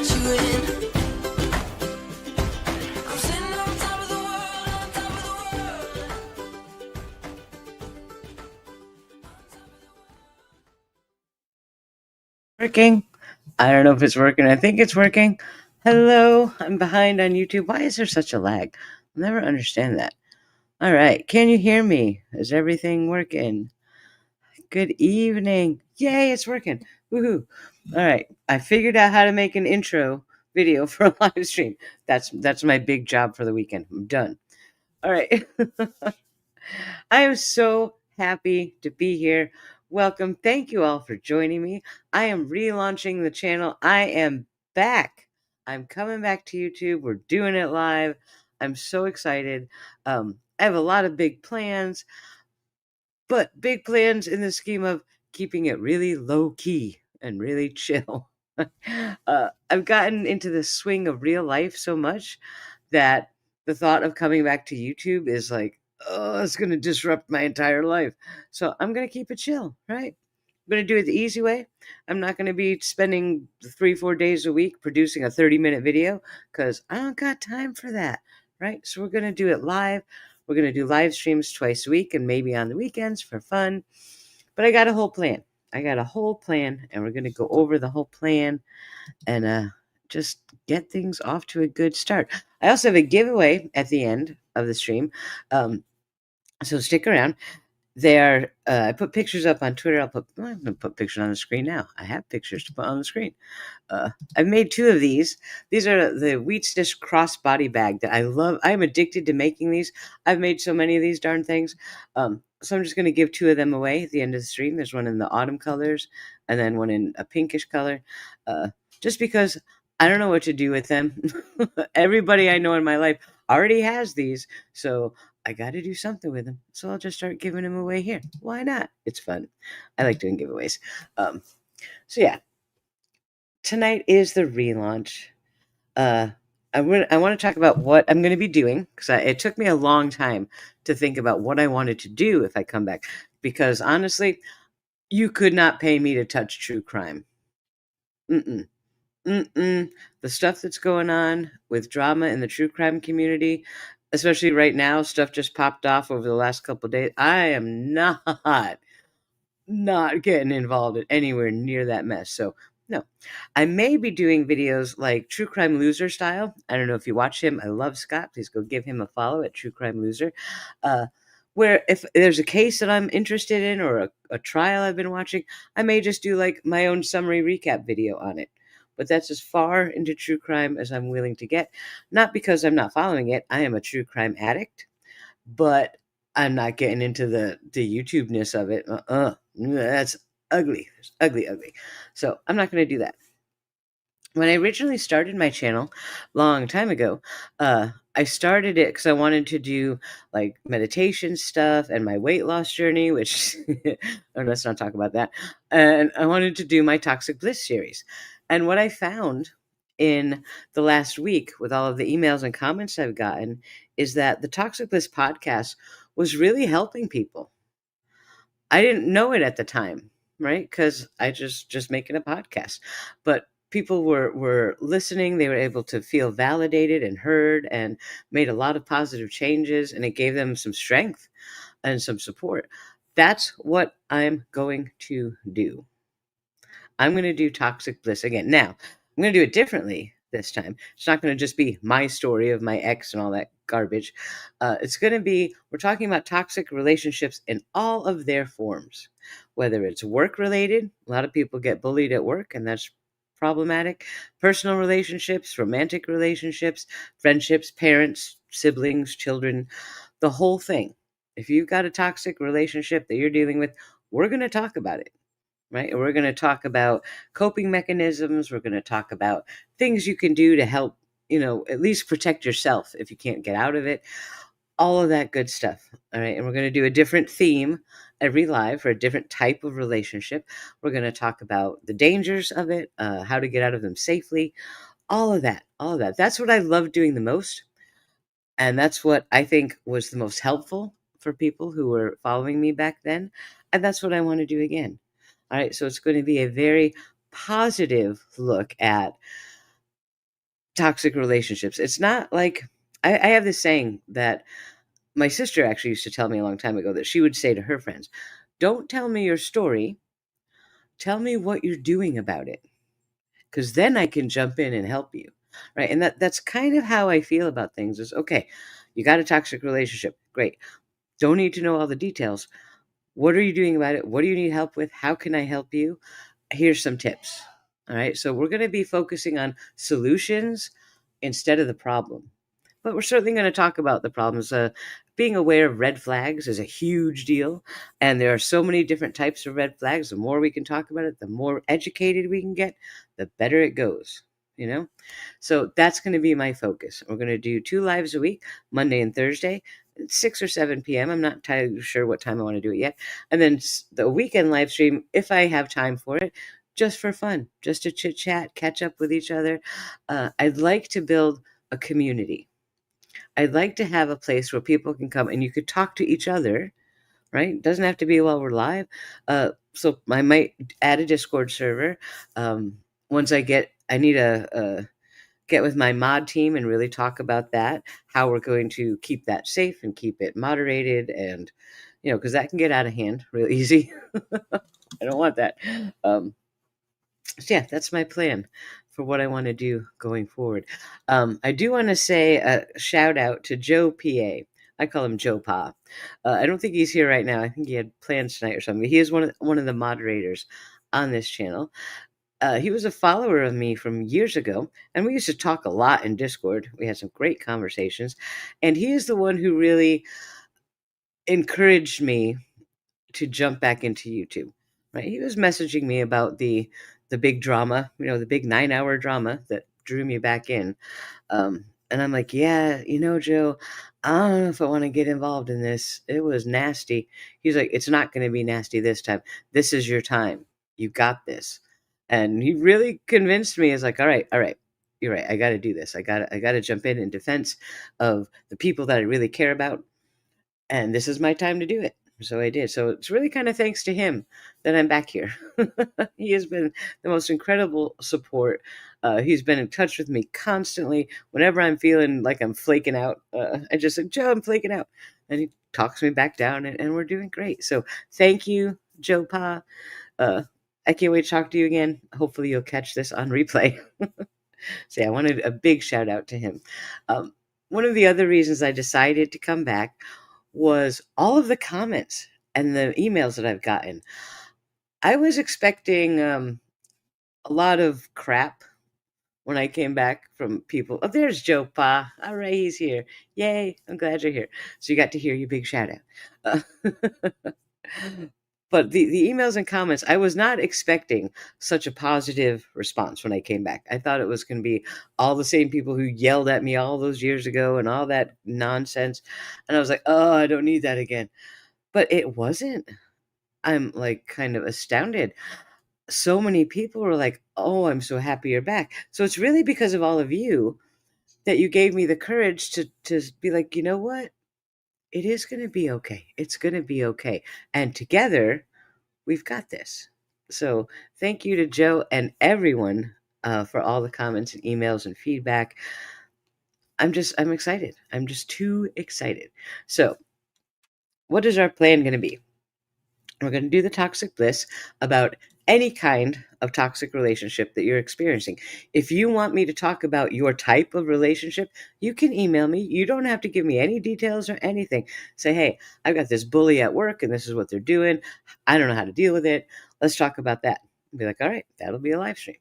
let you in. I'm sitting on top of the world, on top of the world. Working. I don't know if it's working. I think it's working. Hello, I'm behind on YouTube. Why is there such a lag? I'll never understand that. All right, can you hear me? Is everything working? Good evening. Yay, it's working. Woohoo. All right, I figured out how to make an intro video for a live stream. That's my big job for the weekend. I'm done. All right. I am so happy to be here. Welcome. Thank you all for joining me. I am relaunching the channel. I am back. I'm coming back to YouTube. We're doing it live. I'm so excited. I have a lot of big plans, but big plans in the scheme of keeping it really low key and really chill. I've gotten into the swing of real life so much that the thought of coming back to YouTube is like, oh, it's going to disrupt my entire life. So I'm going to keep it chill, right? I'm going to do it the easy way. I'm not going to be spending 3-4 days a week producing a 30-minute video because I don't got time for that, right? So we're going to do it live. We're going to do live streams twice a week and maybe on the weekends for fun. But I got a whole plan. I got a whole plan, and we're going to go over the whole plan and just get things off to a good start. I also have a giveaway at the end of the stream. So stick around. I put pictures up on Twitter. I'm going to put pictures on the screen now. I have pictures to put on the screen. I've made 2 of these. These are the Wheat Stitch crossbody bag that I love. I'm addicted to making these. I've made so many of these darn things. So I'm just going to give 2 of them away at the end of the stream. There's one in the autumn colors and then one in a pinkish color. Just because I don't know what to do with them. Everybody I know in my life already has these. So I got to do something with them. So I'll just start giving them away here. Why not? It's fun. I like doing giveaways. So yeah, tonight is the relaunch. I want to talk about what I'm going to be doing because it took me a long time to think about what I wanted to do if I come back. Because honestly, you could not pay me to touch true crime. Mm-mm. Mm-mm. The stuff that's going on with drama in the true crime community, especially right now, stuff just popped off over the last couple of days. I am not getting involved in anywhere near that mess. So no, I may be doing videos like True Crime Loser style. I don't know if you watch him. I love Scott. Please go give him a follow at True Crime Loser. Where if there's a case that I'm interested in or a trial I've been watching, I may just do like my own summary recap video on it. But that's as far into true crime as I'm willing to get. Not because I'm not following it. I am a true crime addict, but I'm not getting into the YouTube-ness of it. That's ugly. It's ugly, ugly. So I'm not going to do that. When I originally started my channel, long time ago, I started it because I wanted to do like meditation stuff and my weight loss journey, which let's not talk about that. And I wanted to do my Toxic Bliss series. And what I found in the last week with all of the emails and comments I've gotten is that the Toxic Bliss podcast was really helping people. I didn't know it at the time, right? Because I just making a podcast, but people were listening. They were able to feel validated and heard, and made a lot of positive changes, and it gave them some strength and some support. That's what I'm going to do. I'm going to do Toxic Bliss again. Now, I'm going to do it differently this time. It's not going to just be my story of my ex and all that garbage. It's going to be, we're talking about toxic relationships in all of their forms, whether it's work related. A lot of people get bullied at work, and that's problematic. Personal relationships, romantic relationships, friendships, parents, siblings, children, the whole thing. If you've got a toxic relationship that you're dealing with, we're going to talk about it, right? And we're going to talk about coping mechanisms. We're going to talk about things you can do to help, at least protect yourself if you can't get out of it. All of that good stuff. All right. And we're going to do a different theme every live for a different type of relationship. We're going to talk about the dangers of it, how to get out of them safely, all of that, all of that. That's what I love doing the most. And that's what I think was the most helpful for people who were following me back then. And that's what I want to do again. All right, so it's going to be a very positive look at toxic relationships. It's not like I have this saying that my sister actually used to tell me a long time ago that she would say to her friends, "Don't tell me your story, tell me what you're doing about it, because then I can jump in and help you." Right. And that's kind of how I feel about things is okay, you got a toxic relationship. Great. Don't need to know all the details. What are you doing about it? What do you need help with? How can I help you? Here's some tips. All right. So we're going to be focusing on solutions instead of the problem. But we're certainly going to talk about the problems. Being aware of red flags is a huge deal. And there are so many different types of red flags. The more we can talk about it, the more educated we can get, the better it goes, you know? So that's going to be my focus. We're going to do 2 lives a week, Monday and Thursday, 6 or 7 p.m. I'm not entirely sure what time I want to do it yet. And then the weekend live stream, if I have time for it, just for fun, just to chit chat, catch up with each other. I'd like to build a community. I'd like to have a place where people can come and you could talk to each other, right? It doesn't have to be while we're live. So I might add a Discord server. Once I need a get with my mod team and really talk about that, how we're going to keep that safe and keep it moderated and, because that can get out of hand real easy. I don't want that. So yeah, that's my plan for what I want to do going forward. I do want to say a shout out to Joe PA. I call him Joe Pa. I don't think he's here right now. I think he had plans tonight or something. He is one of the moderators on this channel. He was a follower of me from years ago, and we used to talk a lot in Discord. We had some great conversations, and he is the one who really encouraged me to jump back into YouTube. Right? He was messaging me about the big drama, the big 9-hour drama that drew me back in. And I'm like, yeah, Joe, I don't know if I want to get involved in this. It was nasty. He's like, it's not going to be nasty this time. This is your time. You got this. And he really convinced me. It's like, all right, you're right. I got to do this. I got to jump in defense of the people that I really care about, and this is my time to do it. So I did. So it's really kind of thanks to him that I'm back here. He has been the most incredible support. He's been in touch with me constantly. Whenever I'm feeling like I'm flaking out, I just say, Joe, I'm flaking out. And he talks me back down, and we're doing great. So thank you, Joe Pa. I can't wait to talk to you again. Hopefully you'll catch this on replay. So yeah, I wanted a big shout out to him. One of the other reasons I decided to come back was all of the comments and the emails that I've gotten. I was expecting a lot of crap when I came back from people. Oh, there's Joe Pa. All right, he's here. Yay, I'm glad you're here. So you got to hear your big shout out. But the emails and comments, I was not expecting such a positive response when I came back. I thought it was going to be all the same people who yelled at me all those years ago and all that nonsense. And I was like, oh, I don't need that again. But it wasn't. I'm like kind of astounded. So many people were like, oh, I'm so happy you're back. So it's really because of all of you that you gave me the courage to be like, you know what? It is going to be okay. It's going to be okay. And together, we've got this. So thank you to Joe and everyone for all the comments and emails and feedback. I'm excited. I'm just too excited. So what is our plan going to be? We're going to do the toxic bliss about any kind of toxic relationship that you're experiencing. If you want me to talk about your type of relationship, you can email me. You don't have to give me any details or anything. Say, hey, I've got this bully at work and this is what they're doing. I don't know how to deal with it. Let's talk about that. I'll be like, all right, that'll be a live stream.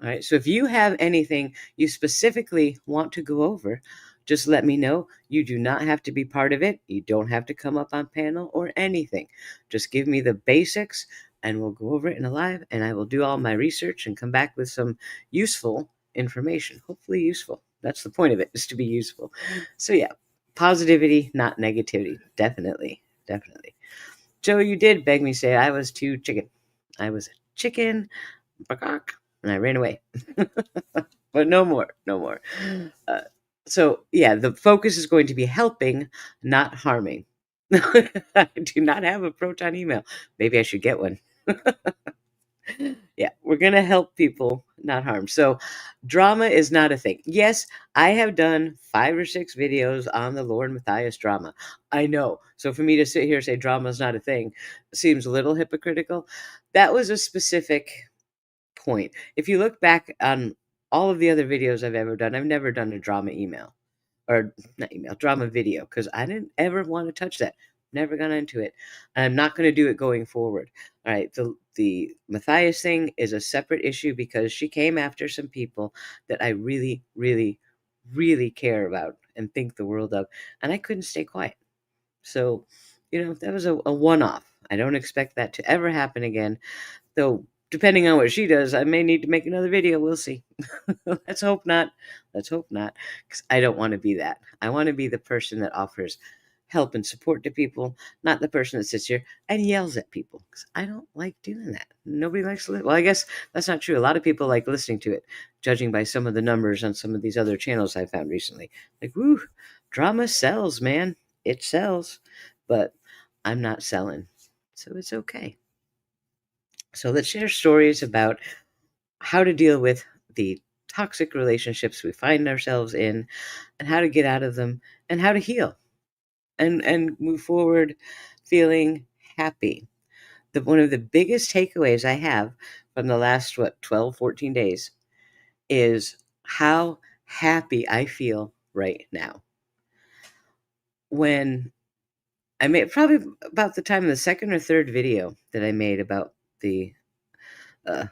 All right. So if you have anything you specifically want to go over, just let me know. You do not have to be part of it. You don't have to come up on panel or anything. Just give me the basics and we'll go over it in a live, and I will do all my research and come back with some useful information. Hopefully useful. That's the point of it, is to be useful. So yeah, positivity, not negativity. Definitely. Definitely. Joe, you did beg me to say I was too chicken. I was a chicken. And I ran away. But no more, no more. So yeah, the focus is going to be helping, not harming. I do not have a proton email. Maybe I should get one. Yeah, we're going to help people, not harm. So, drama is not a thing. Yes, I have done 5 or 6 videos on the Lord Matthias drama. I know. So, for me to sit here and say drama is not a thing seems a little hypocritical. That was a specific point. If you look back on all of the other videos I've ever done, I've never done a drama email or not email, drama video because I didn't ever want to touch that. Never got into it. And I'm not going to do it going forward. All right. The Matthias thing is a separate issue because she came after some people that I really, really, really care about and think the world of. And I couldn't stay quiet. So, that was a one off. I don't expect that to ever happen again. Though, depending on what she does, I may need to make another video. We'll see. Let's hope not. Let's hope not. Because I don't want to be that. I want to be the person that offers help and support to people, not the person that sits here and yells at people. Because I don't like doing that. Nobody likes to listen. Well, I guess that's not true. A lot of people like listening to it, judging by some of the numbers on some of these other channels I found recently. Like, woo, drama sells, man. It sells. But I'm not selling. So it's okay. So let's share stories about how to deal with the toxic relationships we find ourselves in and how to get out of them and how to heal and move forward feeling happy. One of the biggest takeaways I have from the last 12, 14 days is how happy I feel right now. When I made probably about the time of the second or third video that I made about the uh,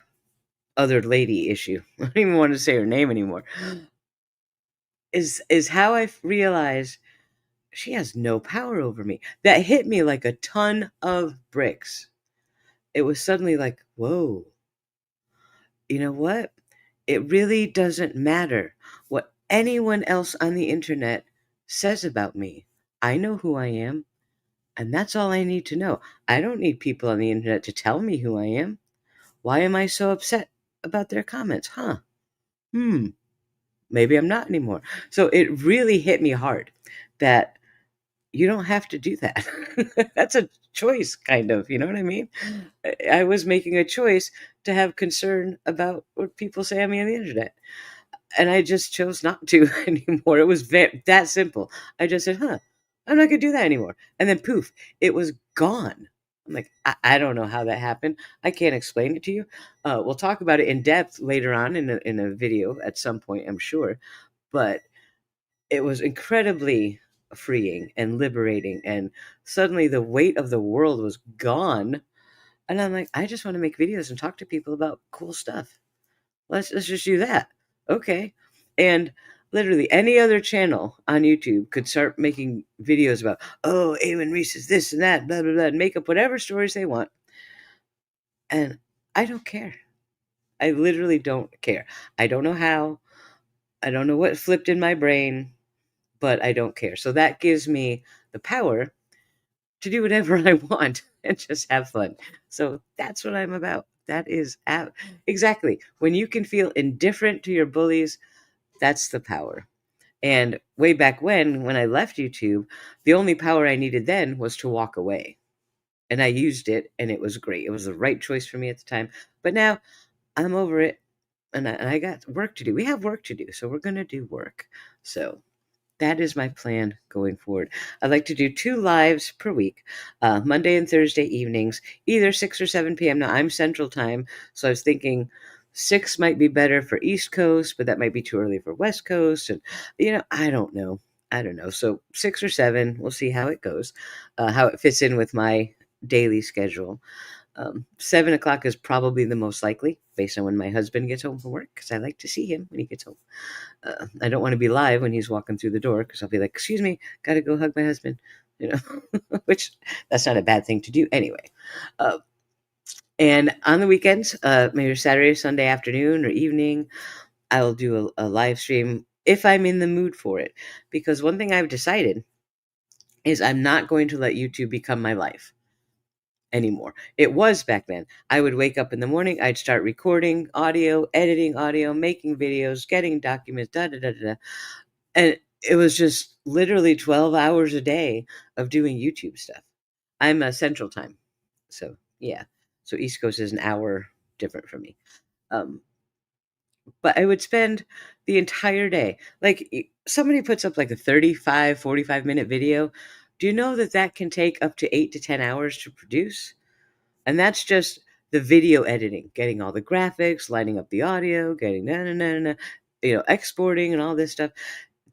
other lady issue. I don't even want to say her name anymore. Is how I realized she has no power over me. That hit me like a ton of bricks. It was suddenly like, whoa, you know what? It really doesn't matter what anyone else on the internet says about me. I know who I am, and that's all I need to know. I don't need people on the internet to tell me who I am. Why am I so upset about their comments? Huh? Hmm. Maybe I'm not anymore. So it really hit me hard that you don't have to do that. That's a choice, kind of. You know what I mean? I was making a choice to have concern about what people say on me on the internet. And I just chose not to anymore. It was that simple. I just said, huh, I'm not going to do that anymore. And then poof, it was gone. I'm like, I don't know how that happened. I can't explain it to you. We'll talk about it in depth later on in a video at some point, I'm sure. But it was incredibly freeing and liberating. And suddenly the weight of the world was gone. And I'm like, I just want to make videos and talk to people about cool stuff. Let's just do that. Okay. And literally any other channel on YouTube could start making videos about, oh, Eamon Reese is this and that, blah, blah, blah, and make up whatever stories they want. And I don't care. I literally don't care. I don't know how. I don't know what flipped in my brain, but I don't care. So that gives me the power to do whatever I want and just have fun. So that's what I'm about. That is exactly when you can feel indifferent to your bullies. That's the power. And way back when I left YouTube, the only power I needed then was to walk away. And I used it and it was great. It was the right choice for me at the time. But now I'm over it and I got work to do. We have work to do. So we're going to do work. So that is my plan going forward. I'd like to do 2 lives per week, Monday and Thursday evenings, either 6 or 7 p.m. Now, I'm Central Time, so I was thinking 6 might be better for East Coast, but that might be too early for West Coast. And, I don't know. I don't know. So 6 or 7, we'll see how it goes, how it fits in with my daily schedule. 7 o'clock is probably the most likely based on when my husband gets home from work because I like to see him when he gets home. I don't want to be live when he's walking through the door because I'll be like, excuse me, got to go hug my husband, which that's not a bad thing to do anyway. Uh, and on the weekends, maybe Saturday, Sunday afternoon or evening, I'll do a live stream if I'm in the mood for it. Because one thing I've decided is I'm not going to let YouTube become my life anymore. It was back then. I would wake up in the morning, I'd start recording audio, editing audio, making videos, getting documents, da da da da. And it was just literally 12 hours a day of doing YouTube stuff. I'm a Central Time. So, yeah. So East Coast is an hour. different for me. Um, but I would spend the entire day. Like somebody puts up like a 35, 45-minute video. Do you know that that can take up to 8 to 10 hours to produce? And that's just the video editing, getting all the graphics, lining up the audio, getting exporting and all this stuff.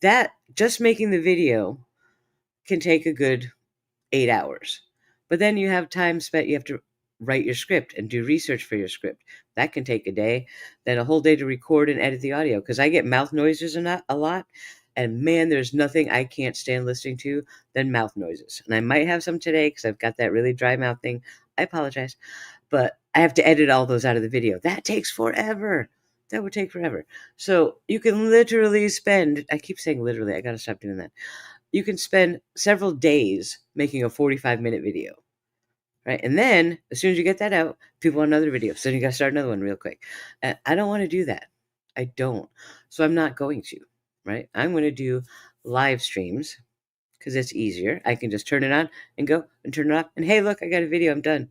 That just making the video can take a good 8 hours. But then you have time spent, you have to write your script and do research for your script. That can take a day, then a whole day to record and edit the audio. Because I get mouth noises a lot. And man, there's nothing I can't stand listening to than mouth noises. And I might have some today because I've got that really dry mouth thing. I apologize. But I have to edit all those out of the video. That takes forever. That would take forever. So you can literally spend, I keep saying literally, I got to stop doing that. You can spend several days making a 45-minute video, right? And then as soon as you get that out, people want another video. So then you got to start another one real quick. And I don't want to do that. I don't. So I'm not going to, right? I'm going to do live streams because it's easier. I can just turn it on and go and turn it off. And hey, look, I got a video. I'm done.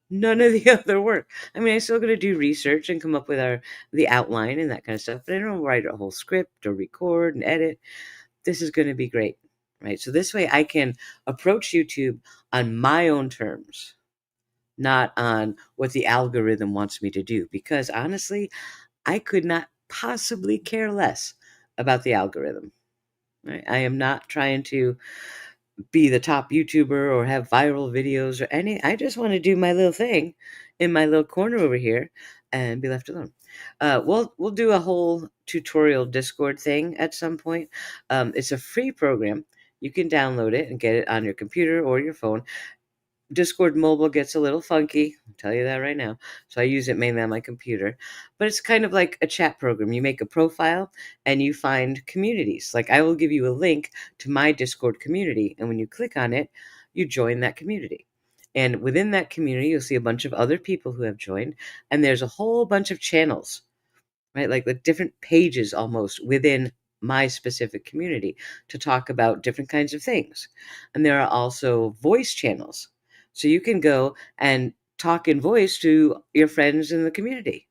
None of the other work. I mean, I'm still going to do research and come up with the outline and that kind of stuff, but I don't write a whole script or record and edit. This is going to be great, right? So this way I can approach YouTube on my own terms, not on what the algorithm wants me to do. Because honestly, I could not possibly care less about the algorithm. Right? I am not trying to be the top YouTuber or have viral videos or any. I just want to do my little thing in my little corner over here and be left alone. We'll do a whole tutorial Discord thing at some point. It's a free program. You can download it and get it on your computer or your phone. Discord mobile gets a little funky, I'll tell you that right now. So I use it mainly on my computer. But it's kind of like a chat program. You make a profile and you find communities. Like I will give you a link to my Discord community, and when you click on it, you join that community. And within that community, you'll see a bunch of other people who have joined, and there's a whole bunch of channels, right? Like different pages almost within my specific community to talk about different kinds of things. And there are also voice channels. So you can go and talk in voice to your friends in the community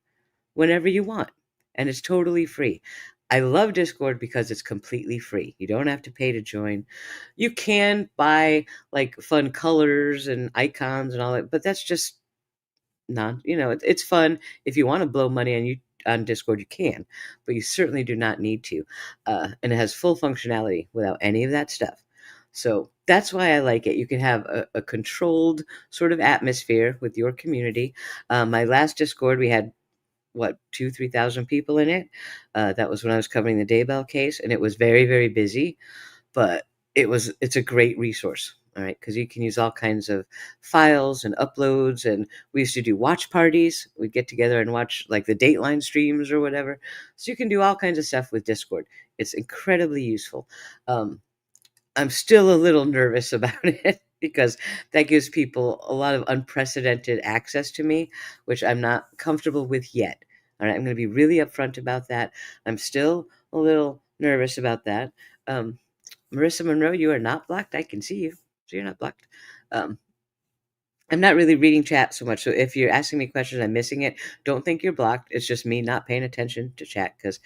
whenever you want. And it's totally free. I love Discord because it's completely free. You don't have to pay to join. You can buy like fun colors and icons and all that, but that's just it's fun. If you want to blow money on Discord, you can, but you certainly do not need to. And it has full functionality without any of that stuff. So that's why I like it. You can have a controlled sort of atmosphere with your community. My last Discord, we had what 2,000-3,000 people in it. That was when I was covering the Daybell case, and it was very, very busy, but it's a great resource. All right, because you can use all kinds of files and uploads, and we used to do watch parties. We'd get together and watch like the Dateline streams or whatever. So you can do all kinds of stuff with Discord. It's incredibly useful. I'm still a little nervous about it because that gives people a lot of unprecedented access to me, which I'm not comfortable with yet. All right, I'm going to be really upfront about that. I'm still a little nervous about that. Marissa Monroe, you are not blocked. I can see you, so you're not blocked. Um, I'm not really reading chat so much, so if you're asking me questions, I'm missing it. Don't think you're blocked. It's just me not paying attention to chat because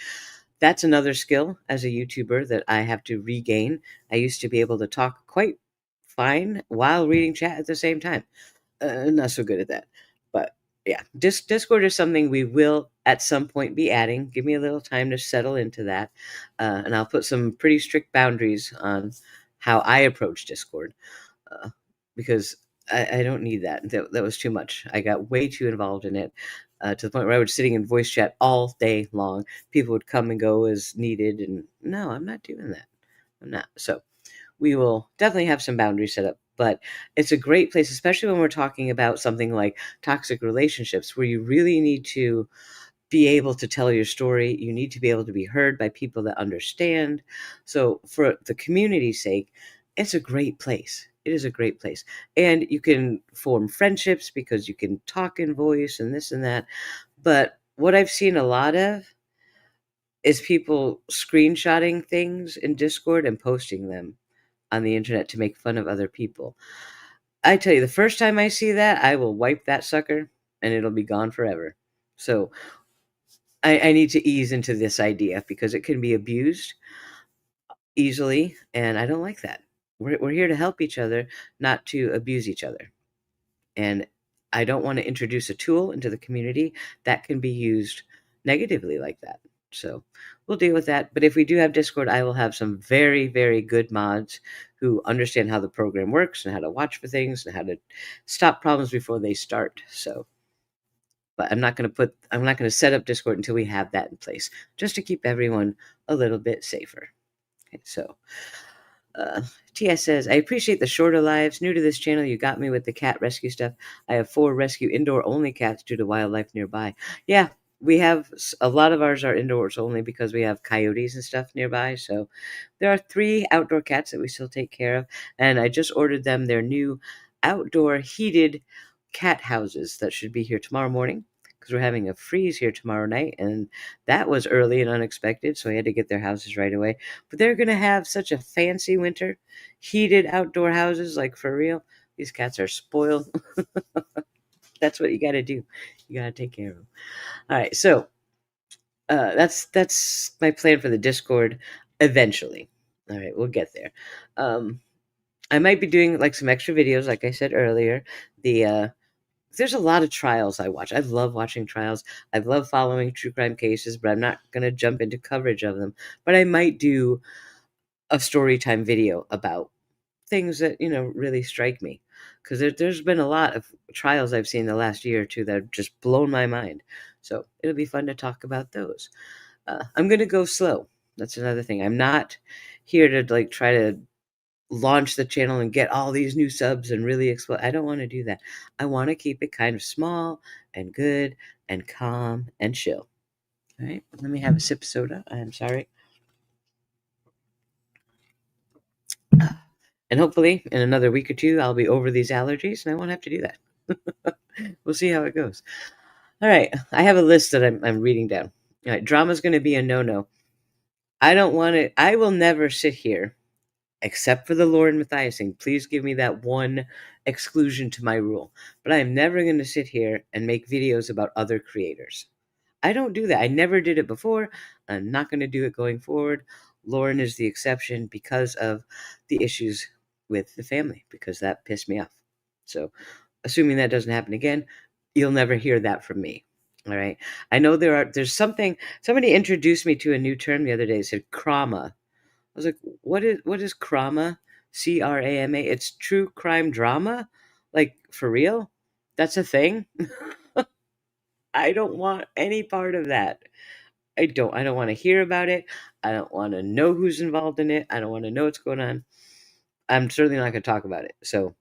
that's another skill as a YouTuber that I have to regain. I used to be able to talk quite fine while reading chat at the same time. Not so good at that. But yeah, Discord is something we will at some point be adding. Give me a little time to settle into that. And I'll put some pretty strict boundaries on how I approach Discord uh, because I don't need that. That was too much. I got way too involved in it to the point where I was sitting in voice chat all day long. People would come and go as needed. And no, I'm not doing that. I'm not. So we will definitely have some boundaries set up, but it's a great place, especially when we're talking about something like toxic relationships, where you really need to be able to tell your story. You need to be able to be heard by people that understand. So for the community's sake, it's a great place. It is a great place. And you can form friendships because you can talk in voice and this and that. But what I've seen a lot of is people screenshotting things in Discord and posting them on the internet to make fun of other people. I tell you, the first time I see that, I will wipe that sucker and it'll be gone forever. So I need to ease into this idea because it can be abused easily, and I don't like that. We're here to help each other, not to abuse each other. And I don't want to introduce a tool into the community that can be used negatively like that. So we'll deal with that. But if we do have Discord, I will have some very, very good mods who understand how the program works and how to watch for things and how to stop problems before they start. So, but I'm not going to set up Discord until we have that in place, just to keep everyone a little bit safer. Okay, so uh, TS says, I appreciate the shorter lives. New to this channel, you got me with the cat rescue stuff. I have 4 rescue indoor only cats due to wildlife nearby. Yeah, we have a lot of ours are indoors only because we have coyotes and stuff nearby. So there are 3 outdoor cats that we still take care of. And I just ordered them their new outdoor heated cat houses that should be here tomorrow morning because we're having a freeze here tomorrow night. And that was early and unexpected. So I had to get their houses right away. But they're going to have such a fancy winter, heated outdoor houses, like for real. These cats are spoiled. That's what you got to do. You got to take care of them. All right, so that's my plan for the Discord. Eventually, all right, we'll get there. I might be doing like some extra videos, like I said earlier. There's a lot of trials I watch. I love watching trials. I love following true crime cases, but I'm not going to jump into coverage of them. But I might do a story time video about things that really strike me, because there's been a lot of trials I've seen the last year or two that have just blown my mind. So it'll be fun to talk about those. I'm going to go slow. That's another thing. I'm not here to like try to launch the channel and get all these new subs and really explode. I don't want to do that. I want to keep it kind of small and good and calm and chill. All right, let me have a sip of soda. I'm sorry. And hopefully in another week or two, I'll be over these allergies and I won't have to do that. We'll see how it goes. All right. I have a list that I'm reading down. All right. Drama's going to be a no-no. I don't want it. I will never sit here, except for the Lord and Matthias thing. Please give me that one exclusion to my rule. But I am never going to sit here and make videos about other creators. I don't do that. I never did it before. I'm not going to do it going forward. Lauren is the exception because of the issues with the family, because that pissed me off. So, assuming that doesn't happen again, you'll never hear that from me. All right. I know there's something, somebody introduced me to a new term the other day. It said crama. I was like, what is crama? CRAMA? It's true crime drama? Like for real? That's a thing? I don't want any part of that. I don't want to hear about it. I don't want to know who's involved in it. I don't want to know what's going on. I'm certainly not going to talk about it. So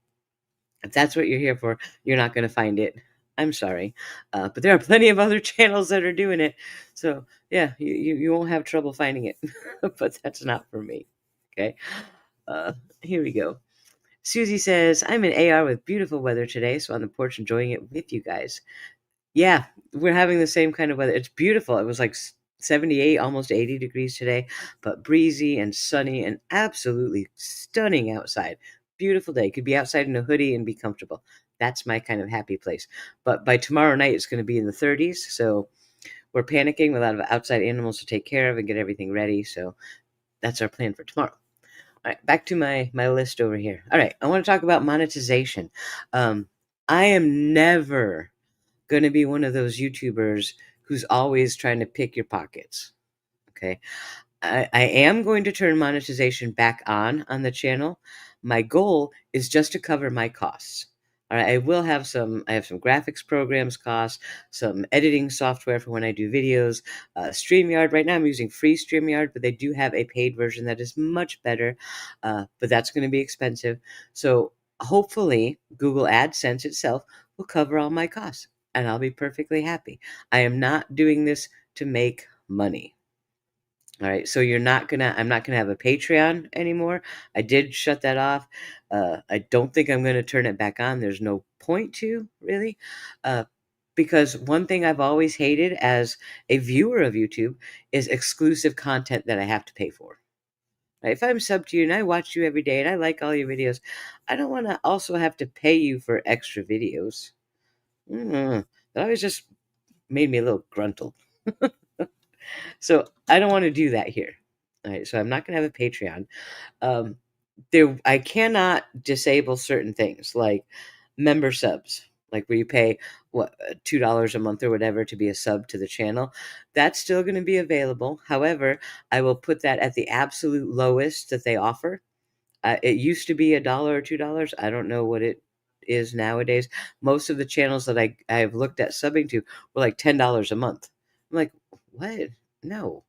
if that's what you're here for, you're not going to find it. I'm sorry. But there are plenty of other channels that are doing it. So yeah, you won't have trouble finding it. But that's not for me. Okay. Uh, Here we go. Susie says, I'm in AR with beautiful weather today, so on the porch enjoying it with you guys. Yeah, we're having the same kind of weather. It's beautiful. It was like 78, almost 80 degrees today, but breezy and sunny and absolutely stunning outside. Beautiful day. Could be outside in a hoodie and be comfortable. That's my kind of happy place. But by tomorrow night, it's going to be in the 30s. So we're panicking with a lot of outside animals to take care of and get everything ready. So that's our plan for tomorrow. All right, back to my list over here. All right, I want to talk about monetization. I am never going to be one of those YouTubers who's always trying to pick your pockets. Okay. I am going to turn monetization back on the channel. My goal is just to cover my costs. All right, I have some graphics programs costs, some editing software for when I do videos, StreamYard. Right now I'm using free StreamYard, but they do have a paid version that is much better, but that's going to be expensive. So hopefully Google AdSense itself will cover all my costs and I'll be perfectly happy. I am not doing this to make money. All right, so I'm not gonna have a Patreon anymore. I did shut that off. I don't think I'm gonna turn it back on. There's no point to really, uh, because one thing I've always hated as a viewer of YouTube is exclusive content that I have to pay for. Right? If I'm sub to you and I watch you every day and I like all your videos, I don't want to also have to pay you for extra videos. Mm, that always just made me a little gruntled. So I don't want to do that here. All right, so I'm not going to have a Patreon. Um, I cannot disable certain things like member subs, like where you pay what $2 a month or whatever to be a sub to the channel. That's still going to be available. However, I will put that at the absolute lowest that they offer. It used to be $1 or $2. I don't know what it is nowadays. Most of the channels that I've looked at subbing to were like $10 a month. I'm like, what? No.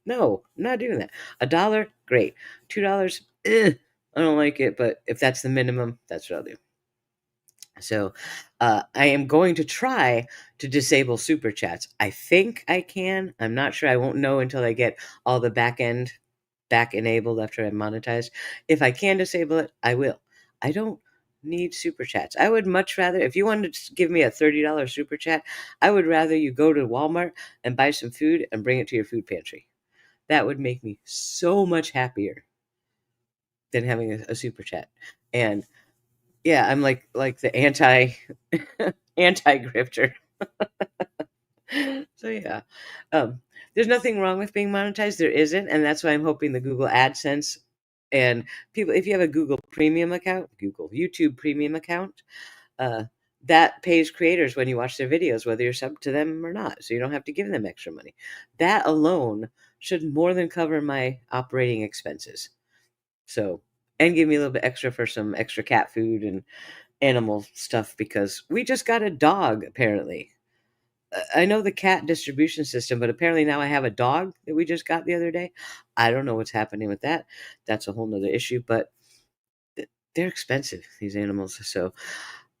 No, I'm not doing that. $1, great. $2, I don't like it, but if that's the minimum, that's what I'll do. So I am going to try to disable super chats. I think I can. I'm not sure. I won't know until I get all the back enabled after I monetize. If I can disable it, I will. I don't need super chats. I would much rather, if you wanted to give me a $30 super chat, I would rather you go to Walmart and buy some food and bring it to your food pantry. That would make me so much happier than having a super chat. And yeah, I'm like the anti grifter. So yeah, um, there's nothing wrong with being monetized. There isn't, and that's why I'm hoping the Google AdSense and people, if you have a Google Premium account, Google YouTube Premium account, uh, that pays creators when you watch their videos, whether you're sub to them or not. So you don't have to give them extra money. That alone should more than cover my operating expenses. So, and give me a little bit extra for some extra cat food and animal stuff because we just got a dog apparently. I know the cat distribution system, but apparently now I have a dog that we just got the other day. I don't know what's happening with that. That's a whole nother issue, but they're expensive, these animals. So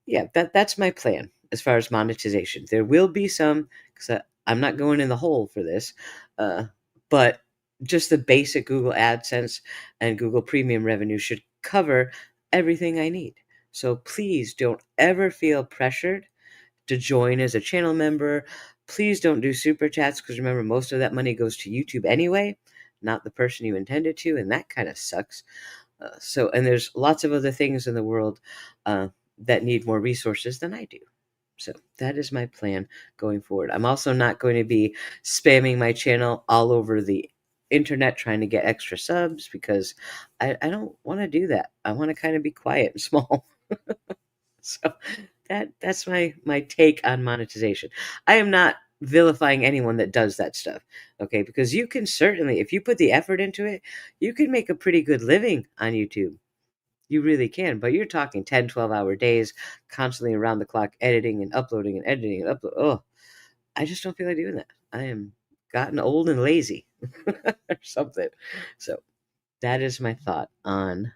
yeah, that's my plan as far as monetization. There will be some, because I'm not going in the hole for this, uh, but just the basic Google AdSense and Google Premium revenue should cover everything I need. So please don't ever feel pressured to join as a channel member. Please don't do super chats because remember, most of that money goes to YouTube anyway, not the person you intended to, and that kind of sucks. And there's lots of other things in the world uh, that need more resources than I do. So that is my plan going forward. I'm also not going to be spamming my channel all over the internet trying to get extra subs because I don't want to do that. I want to kind of be quiet and small. So that's my take on monetization. I am not vilifying anyone that does that stuff, okay? Because you can certainly, if you put the effort into it, you can make a pretty good living on YouTube. You really can, but you're talking 10, 12-hour days, constantly around the clock editing and uploading and editing and upload. Oh, I just don't feel like doing that. I am gotten old and lazy or something. So that is my thought on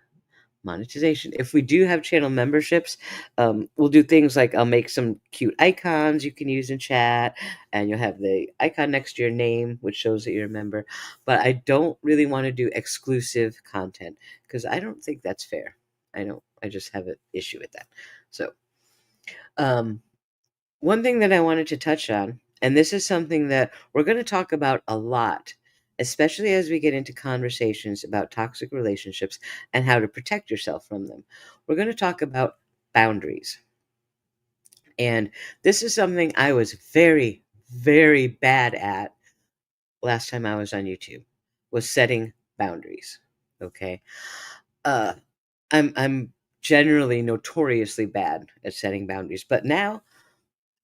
monetization. If we do have channel memberships, we'll do things like I'll make some cute icons you can use in chat, and you'll have the icon next to your name, which shows that you're a member. But I don't really want to do exclusive content because I don't think that's fair. I don't. I just have an issue with that. So, um, one thing that I wanted to touch on, and this is something that we're going to talk about a lot, especially as we get into conversations about toxic relationships and how to protect yourself from them. We're going to talk about boundaries. And this is something I was very, very bad at last time I was on YouTube, was setting boundaries. Okay. Uh, I'm generally notoriously bad at setting boundaries, but now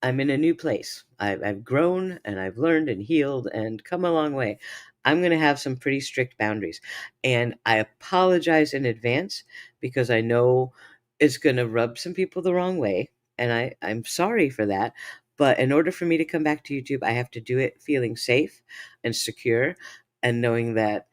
I'm in a new place. I've grown and I've learned and healed and come a long way. I'm going to have some pretty strict boundaries. And I apologize in advance because I know it's going to rub some people the wrong way. And I'm sorry for that. But in order for me to come back to YouTube, I have to do it feeling safe and secure and knowing that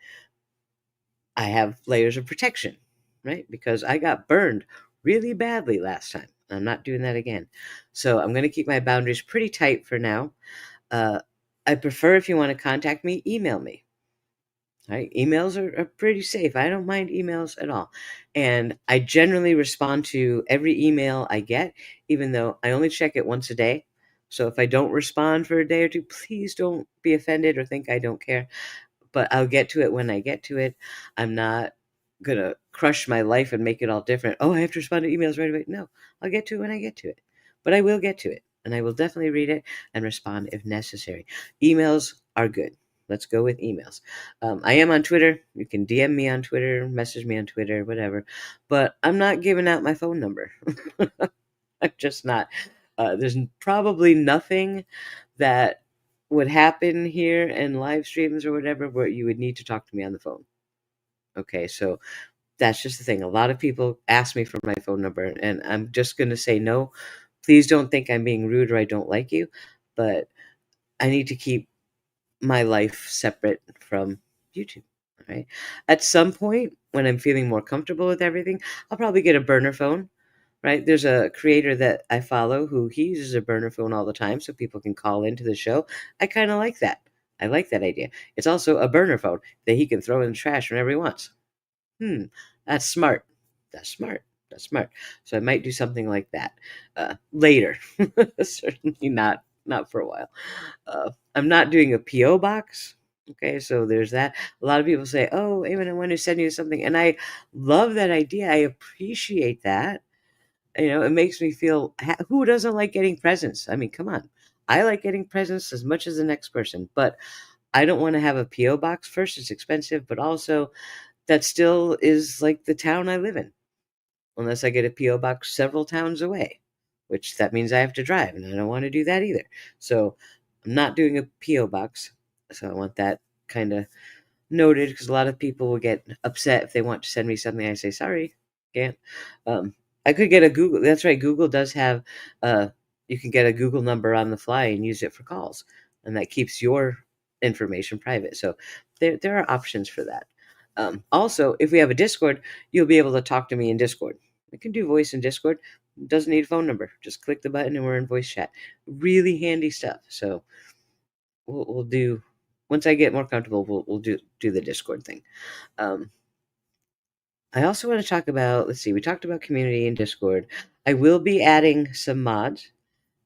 I have layers of protection, right? Because I got burned really badly last time. I'm not doing that again. So I'm going to keep my boundaries pretty tight for now. Uh, I prefer if you want to contact me, email me. Right? Emails are pretty safe. I don't mind emails at all. And I generally respond to every email I get, even though I only check it once a day. So if I don't respond for a day or two, please don't be offended or think I don't care, but I'll get to it when I get to it. I'm not gonna crush my life and make it all different. Oh, I have to respond to emails right away. No, I'll get to it when I get to it. But I will get to it. and I will definitely read it and respond if necessary. Emails are good. Let's go with emails. I am on Twitter. You can DM me on Twitter, message me on Twitter, whatever. But I'm not giving out my phone number. I'm just not. There's probably nothing that would happen here in live streams or whatever where you would need to talk to me on the phone. Okay, so that's just the thing. A lot of people ask me for my phone number, and I'm just going to say no. Please don't think I'm being rude or I don't like you, but I need to keep my life separate from YouTube. All right. At some point, when I'm feeling more comfortable with everything, I'll probably get a burner phone. Right. There's a creator that I follow who he uses a burner phone all the time so people can call into the show. I kind of like that. I like that idea. It's also a burner phone that he can throw in the trash whenever he wants. Hmm, that's smart. That's smart. That's smart. So I might do something like that later. Certainly not for a while. I'm not doing a PO box. Okay, so there's that. A lot of people say, "Oh, Eamon, I want to send you something," and I love that idea. I appreciate that. It makes me feel. Who doesn't like getting presents? I mean, come on. I like getting presents as much as the next person, but I don't want to have a PO box. First, it's expensive, but also that still is like the town I live in, unless I get a PO box several towns away, which that means I have to drive, and I don't want to do that either. So I'm not doing a PO box. So I want that kind of noted because a lot of people will get upset if they want to send me something. I say sorry, can't. Um, I could get a Google. That's right. Google does have. You can get a Google number on the fly and use it for calls, and that keeps your information private. So there are options for that. Also, if we have a Discord, you'll be able to talk to me in Discord. We can do voice in Discord. Doesn't need a phone number. Just click the button and we're in voice chat. Really handy stuff. So we'll do once I get more comfortable. We'll do the Discord thing. Um, I also want to talk about. Let's see. We talked about community and Discord. I will be adding some mods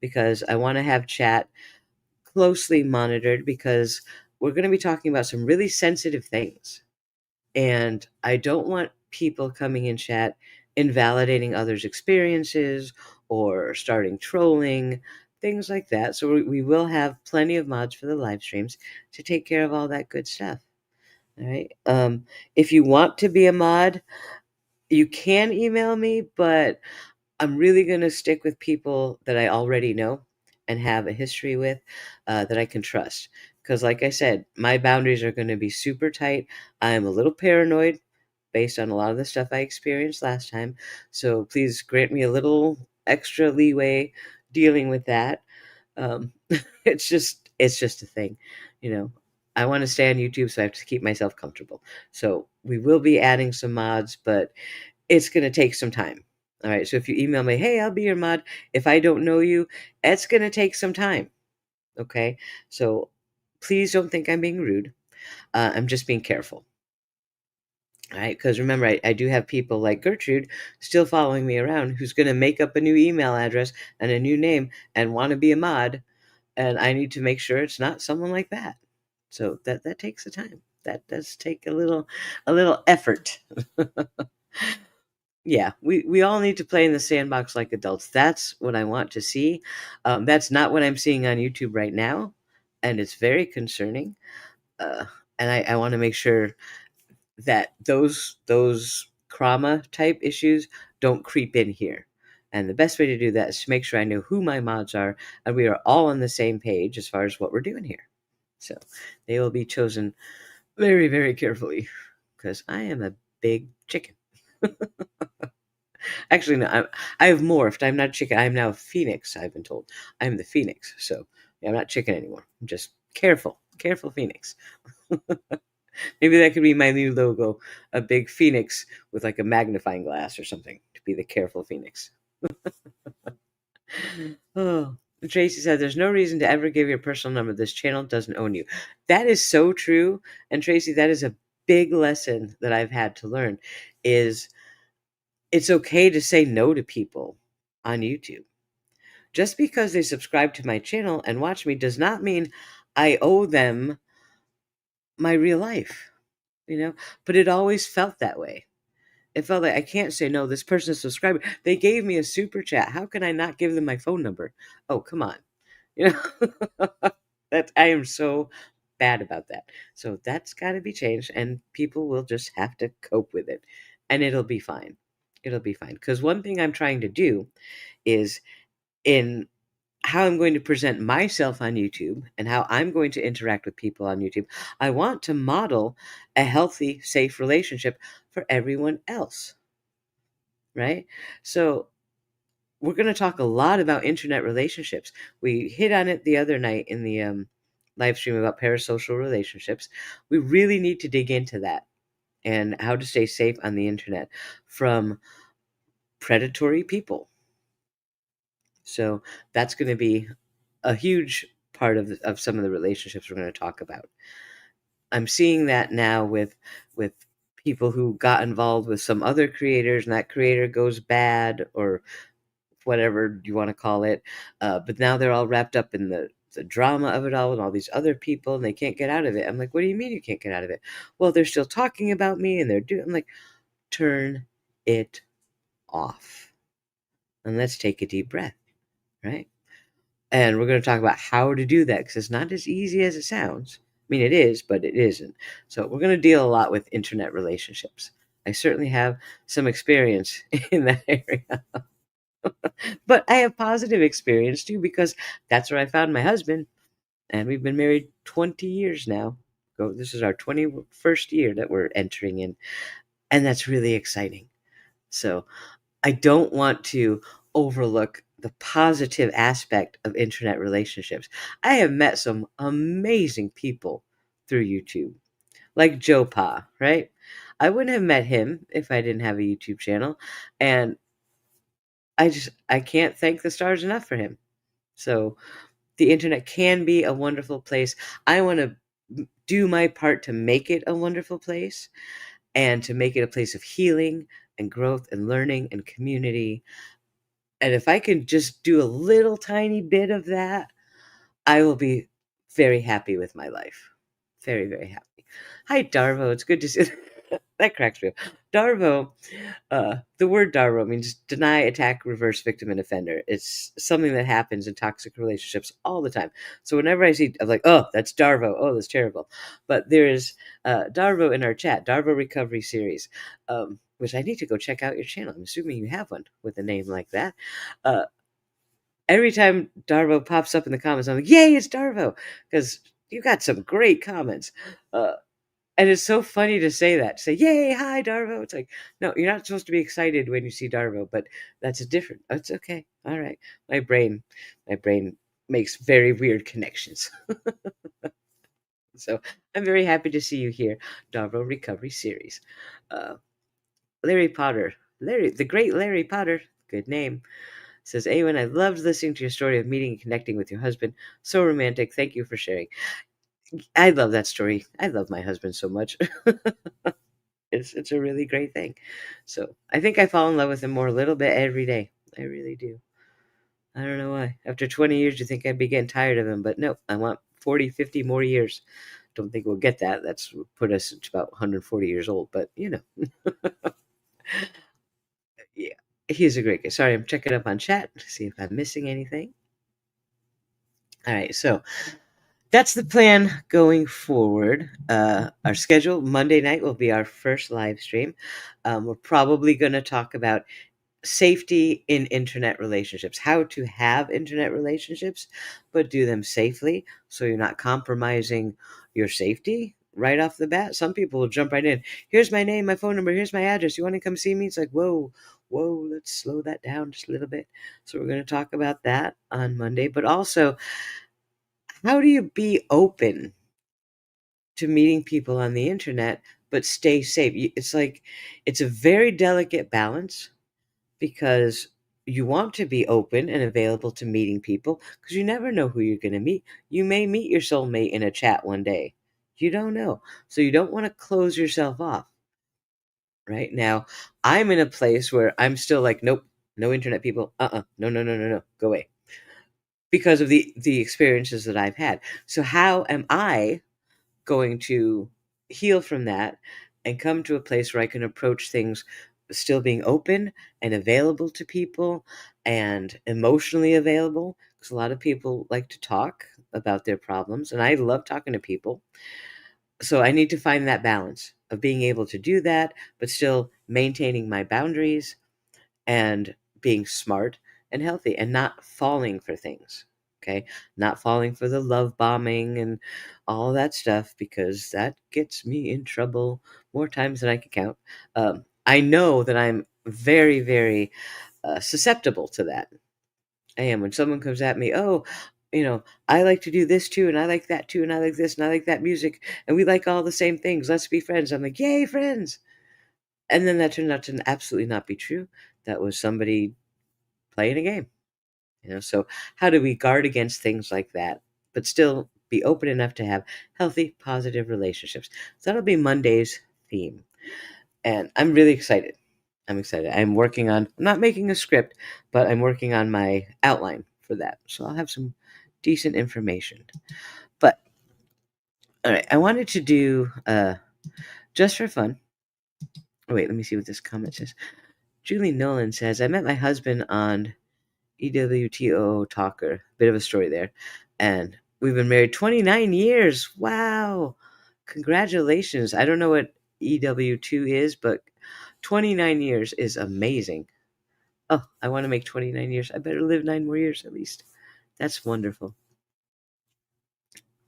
because I want to have chat closely monitored because we're going to be talking about some really sensitive things. And I don't want people coming in chat invalidating others' experiences or starting trolling, things like that. So we will have plenty of mods for the live streams to take care of all that good stuff. All right. If you want to be a mod, you can email me, but I'm really going to stick with people that I already know and have a history with that I can trust. Because, like I said, my boundaries are going to be super tight. I'm a little paranoid based on a lot of the stuff I experienced last time. So please grant me a little extra leeway dealing with that. Um, it's just a thing, you know. I want to stay on YouTube, so I have to keep myself comfortable. So we will be adding some mods, but it's going to take some time. All right. So if you email me, hey, I'll be your mod. If I don't know you, it's going to take some time. Okay. So please don't think I'm being rude. I'm just being careful. All right. Because remember, I do have people like Gertrude still following me around who's going to make up a new email address and a new name and want to be a mod. And I need to make sure it's not someone like that. So that takes the time. That does take a little effort. Yeah, we all need to play in the sandbox like adults. That's what I want to see. That's not what I'm seeing on YouTube right now, and it's very concerning. Uh, and I want to make sure that those trauma type issues don't creep in here. And the best way to do that is to make sure I know who my mods are, and we are all on the same page as far as what we're doing here. So they will be chosen very, very carefully because I am a big chicken. Actually, no, I have morphed. I'm not chicken. I'm now a phoenix, I've been told. I'm the phoenix. So yeah, I'm not chicken anymore. I'm just careful. Careful phoenix. Maybe that could be my new logo, a big phoenix with like a magnifying glass or something to be the careful phoenix. Oh, Tracy said, there's no reason to ever give your personal number. This channel doesn't own you. That is so true. And Tracy, that is a big lesson that I've had to learn is it's okay to say no to people on YouTube. Just because they subscribe to my channel and watch me does not mean I owe them my real life, you know? But it always felt that way. It felt like I can't say no. This person is a subscriber. They gave me a super chat. How can I not give them my phone number? Oh, come on. You know, that I am so bad about that. So that's got to be changed, and people will just have to cope with it, and it'll be fine. It'll be fine. Because one thing I'm trying to do is in how I'm going to present myself on YouTube and how I'm going to interact with people on YouTube. I want to model a healthy, safe relationship for everyone else, right? So we're going to talk a lot about internet relationships. We hit on it the other night in the live stream about parasocial relationships. We really need to dig into that and how to stay safe on the internet from predatory people. So that's going to be a huge part of some of the relationships we're going to talk about. I'm seeing that now with people who got involved with some other creators, and that creator goes bad or whatever you want to call it. But now they're all wrapped up in the drama of it all and all these other people, and they can't get out of it. I'm like, what do you mean you can't get out of it? Well, they're still talking about me, and they're doing. I'm like, turn it off, and let's take a deep breath, right? And we're going to talk about how to do that because it's not as easy as it sounds. I mean, it is, but it isn't. So we're going to deal a lot with internet relationships. I certainly have some experience in that area. But I have positive experience too because that's where I found my husband, and we've been married 20 years now. This is our 21st year that we're entering in, and that's really exciting. So I don't want to overlook the positive aspect of internet relationships. I have met some amazing people through YouTube, like Joe Pa, right? I wouldn't have met him if I didn't have a YouTube channel, and I can't thank the stars enough for him. So the internet can be a wonderful place. I want to do my part to make it a wonderful place and to make it a place of healing and growth and learning and community. And if I can just do a little tiny bit of that, I will be very happy with my life. Very, very happy. Hi, Darvo. It's good to see that cracks me up. Darvo, the word Darvo means deny, attack, reverse, victim, and offender. It's something that happens in toxic relationships all the time. So whenever I see, I'm like, oh, that's Darvo. Oh, that's terrible. But there is Darvo in our chat, Darvo Recovery Series, which I need to go check out your channel. I'm assuming you have one with a name like that. Uh, every time Darvo pops up in the comments, I'm like, yay, it's Darvo, because you got some great comments. Uh, and it's so funny to say that, to say, yay, hi, Darvo. It's like, no, you're not supposed to be excited when you see Darvo, but that's a different. It's okay. All right. My brain makes very weird connections. So I'm very happy to see you here, Darvo Recovery Series. Uh, Larry Potter, the great Larry Potter, good name, says, Awen, I loved listening to your story of meeting and connecting with your husband. So romantic. Thank you for sharing. I love that story. I love my husband so much. It's a really great thing. So I think I fall in love with him more a little bit every day. I really do. I don't know why. After 20 years, you think I'd be getting tired of him, but no, I want 40, 50 more years. Don't think we'll get that. That's put us at about 140 years old, but yeah, he's a great guy. Sorry, I'm checking up on chat to see if I'm missing anything. All right, so that's the plan going forward. Our schedule Monday night will be our first live stream. We're probably going to talk about safety in internet relationships, how to have internet relationships, but do them safely so you're not compromising your safety right off the bat. Some people will jump right in. Here's my name, my phone number, here's my address. You want to come see me? It's like, whoa, whoa, let's slow that down just a little bit. So we're going to talk about that on Monday, but also how do you be open to meeting people on the internet but stay safe? It's like it's a very delicate balance because you want to be open and available to meeting people because you never know who you're going to meet. You may meet your soulmate in a chat one day. You don't know. So you don't want to close yourself off. Right now, I'm in a place where I'm still like, nope, no internet people. No, no, no, no, no. Go away. Because of the experiences that I've had. So how am I going to heal from that and come to a place where I can approach things still being open and available to people and emotionally available, because a lot of people like to talk about their problems, and I love talking to people. So I need to find that balance of being able to do that, but still maintaining my boundaries and being smart and healthy and not falling for things. Okay. Not falling for the love bombing and all that stuff, because that gets me in trouble more times than I can count. I know that I'm very, very susceptible to that. I am. When someone comes at me, oh, I like to do this too, and I like that too, and I like this, and I like that music, and we like all the same things. Let's be friends. I'm like, yay, friends. And then that turned out to absolutely not be true. That was somebody playing a game. So how do we guard against things like that, but still be open enough to have healthy, positive relationships? So that'll be Monday's theme. And I'm really excited. I'm excited. I'm not making a script, but I'm working on my outline for that. So I'll have some decent information. But all right, I wanted to do just for fun. Oh, wait, let me see what this comment says. Julie Nolan says, I met my husband on EWTO Talker. Bit of a story there. And we've been married 29 years. Wow. Congratulations. I don't know what EW2 is, but 29 years is amazing. Oh, I want to make 29 years. I better live 9 more years at least. That's wonderful.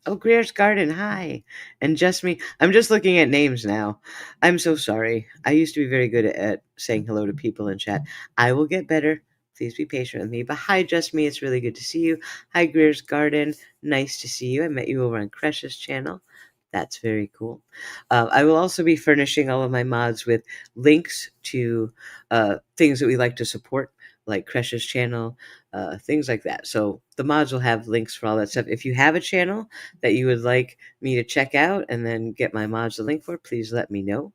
Oh, Greer's Garden, hi. And just me. I'm just looking at names now. I'm so sorry. I used to be very good at saying hello to people in chat. I will get better. Please be patient with me. But hi, just me. It's really good to see you. Hi, Greer's Garden. Nice to see you. I met you over on Cresh's channel. That's very cool. I will also be furnishing all of my mods with links to things that we like to support, like Cresh's channel, things like that. So the mods will have links for all that stuff. If you have a channel that you would like me to check out and then get my mods a link for, please let me know,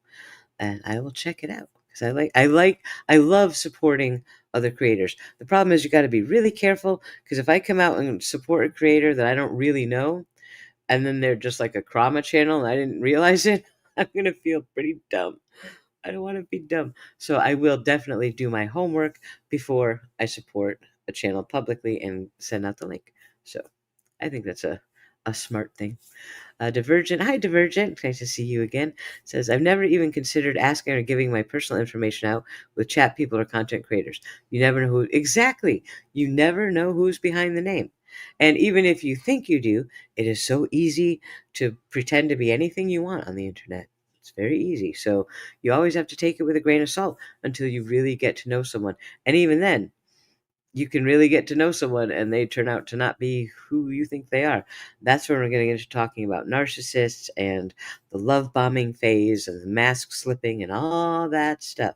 and I will check it out. Because I love supporting other creators. The problem is you got to be really careful, because if I come out and support a creator that I don't really know, and then they're just like a Krama channel and I didn't realize it, I'm gonna feel pretty dumb. I don't want to be dumb. So I will definitely do my homework before I support a channel publicly and send out the link. So I think that's a smart thing. Divergent, hi Divergent, nice to see you again. Says, I've never even considered asking or giving my personal information out with chat people or content creators. You never know who, exactly. You never know who's behind the name. And even if you think you do, it is so easy to pretend to be anything you want on the internet. It's very easy. So you always have to take it with a grain of salt until you really get to know someone. And even then, you can really get to know someone and they turn out to not be who you think they are. That's when we're going to get into talking about narcissists and the love bombing phase and the mask slipping and all that stuff.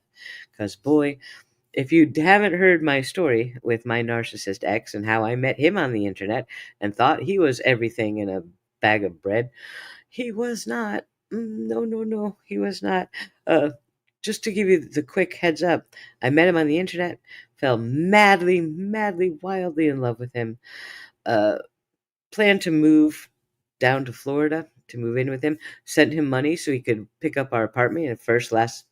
Because, boy, if you haven't heard my story with my narcissist ex and how I met him on the internet and thought he was everything in a bag of bread, he was not. No, no, no, he was not. Uh, just to give you the quick heads up, I met him on the internet, fell madly, madly, wildly in love with him. Uh, Planned to move down to Florida to move in with him. Sent him money so he could pick up our apartment in last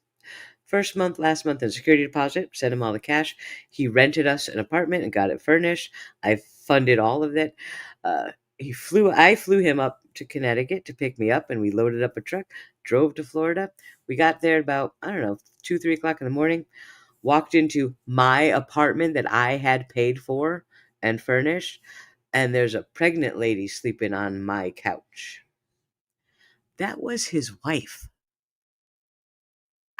month in security deposit. Sent him all the cash. He rented us an apartment and got it furnished. I funded all of it. Uh, I flew him up to Connecticut to pick me up, and we loaded up a truck, drove to Florida. We got there about, I don't know, 2, 3 o'clock in the morning. Walked into my apartment that I had paid for and furnished, and there's a pregnant lady sleeping on my couch. That was his wife.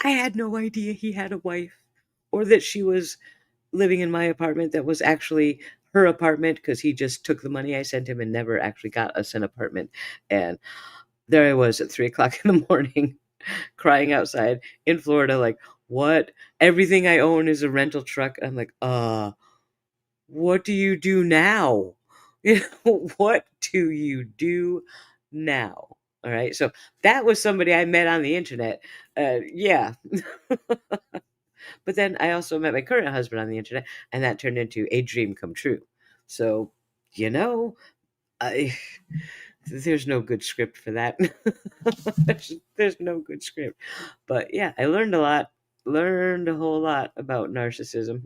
I had no idea he had a wife, or that she was living in my apartment that was actually her apartment, because he just took the money I sent him and never actually got us an apartment. And there I was at 3 o'clock in the morning, crying outside in Florida, like, what? Everything I own is a rental truck. I'm like, what do you do now? What do you do now? All right. So that was somebody I met on the internet. Yeah. But then I also met my current husband on the internet, and that turned into a dream come true. So, you know, I, there's no good script for that. there's no good script. But yeah, I learned a lot. learned a whole lot about narcissism.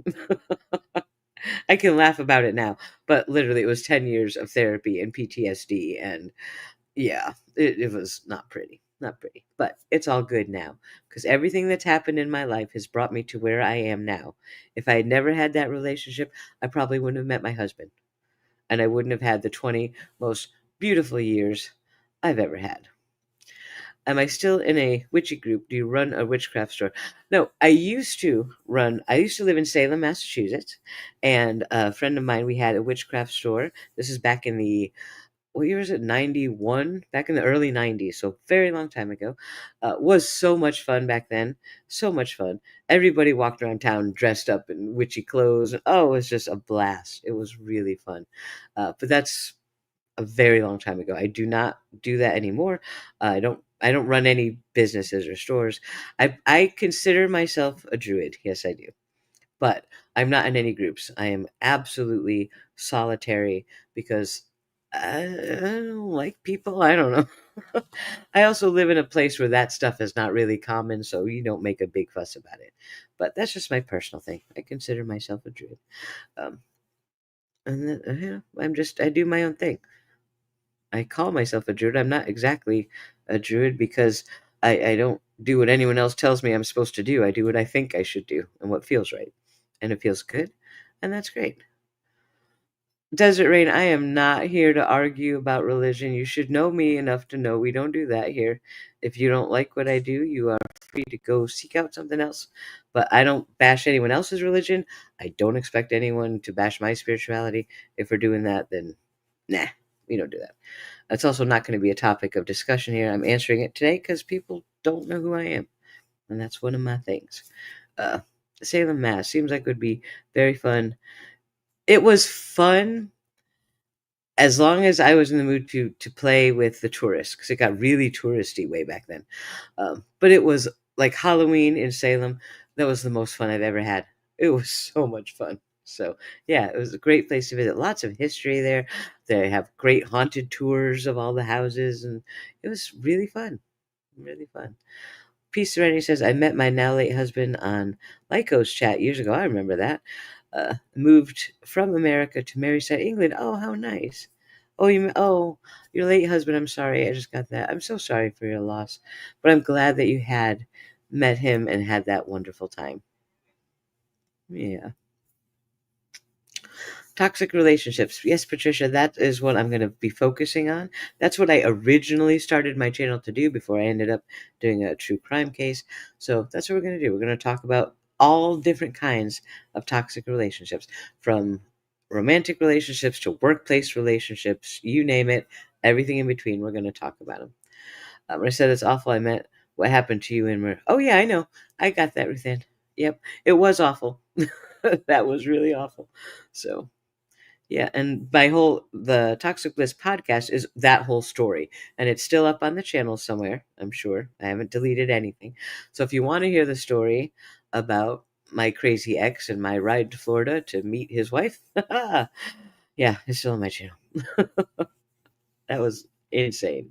I can laugh about it now, but literally it was 10 years of therapy and PTSD, and yeah, it was not pretty. Not pretty. But it's all good now because everything that's happened in my life has brought me to where I am now. If I had never had that relationship, I probably wouldn't have met my husband, and I wouldn't have had the 20 most beautiful years I've ever had. Am I still in a witchy group? Do you run a witchcraft store? No, I used to live in Salem, Massachusetts, and a friend of mine, we had a witchcraft store. This is back in the, what year is it? 91? Back in the early 90s, so very long time ago. Was so much fun back then. So much fun. Everybody walked around town dressed up in witchy clothes. Oh, it was just a blast. It was really fun. But that's a very long time ago. I do not do that anymore. I don't run any businesses or stores. I consider myself a druid. Yes, I do. But I'm not in any groups. I am absolutely solitary because I don't like people. I don't know. I also live in a place where that stuff is not really common, so you don't make a big fuss about it. But that's just my personal thing. I consider myself a druid. Um, and then, I do my own thing. I call myself a druid. I'm not exactly a druid because I don't do what anyone else tells me I'm supposed to do. I do what I think I should do and what feels right. And it feels good. And that's great. Desert Rain, I am not here to argue about religion. You should know me enough to know we don't do that here. If you don't like what I do, you are free to go seek out something else. But I don't bash anyone else's religion. I don't expect anyone to bash my spirituality. If we're doing that, then nah, we don't do that. That's also not going to be a topic of discussion here. I'm answering it today because people don't know who I am, and that's one of my things. Uh, Salem, Mass seems like it would be very fun. It was fun as long as I was in the mood to play with the tourists because it got really touristy way back then. But it was like Halloween in Salem. That was the most fun I've ever had. It was so much fun. So yeah, it was a great place to visit. Lots of history there. They have great haunted tours of all the houses, and it was really fun. Really fun. Peace Serenity says, I met my now late husband on Lyco's chat years ago. I remember that. Moved from America to Merseyside, England. Oh, how nice. Your late husband. I'm sorry. I just got that. I'm so sorry for your loss. But I'm glad that you had met him and had that wonderful time. Yeah. Toxic relationships. Yes, Patricia, that is what I'm going to be focusing on. That's what I originally started my channel to do before I ended up doing a true crime case. So that's what we're going to do. We're going to talk about all different kinds of toxic relationships, from romantic relationships to workplace relationships, you name it, everything in between. We're going to talk about them. When I said it's awful, I meant what happened to you and oh, yeah, I know. I got that, Ruthann. Yep, it was awful. That was really awful. So. Yeah, and the Toxic Bliss podcast is that whole story, and it's still up on the channel somewhere, I'm sure. I haven't deleted anything. So if you want to hear the story about my crazy ex and my ride to Florida to meet his wife, yeah, it's still on my channel. That was insane.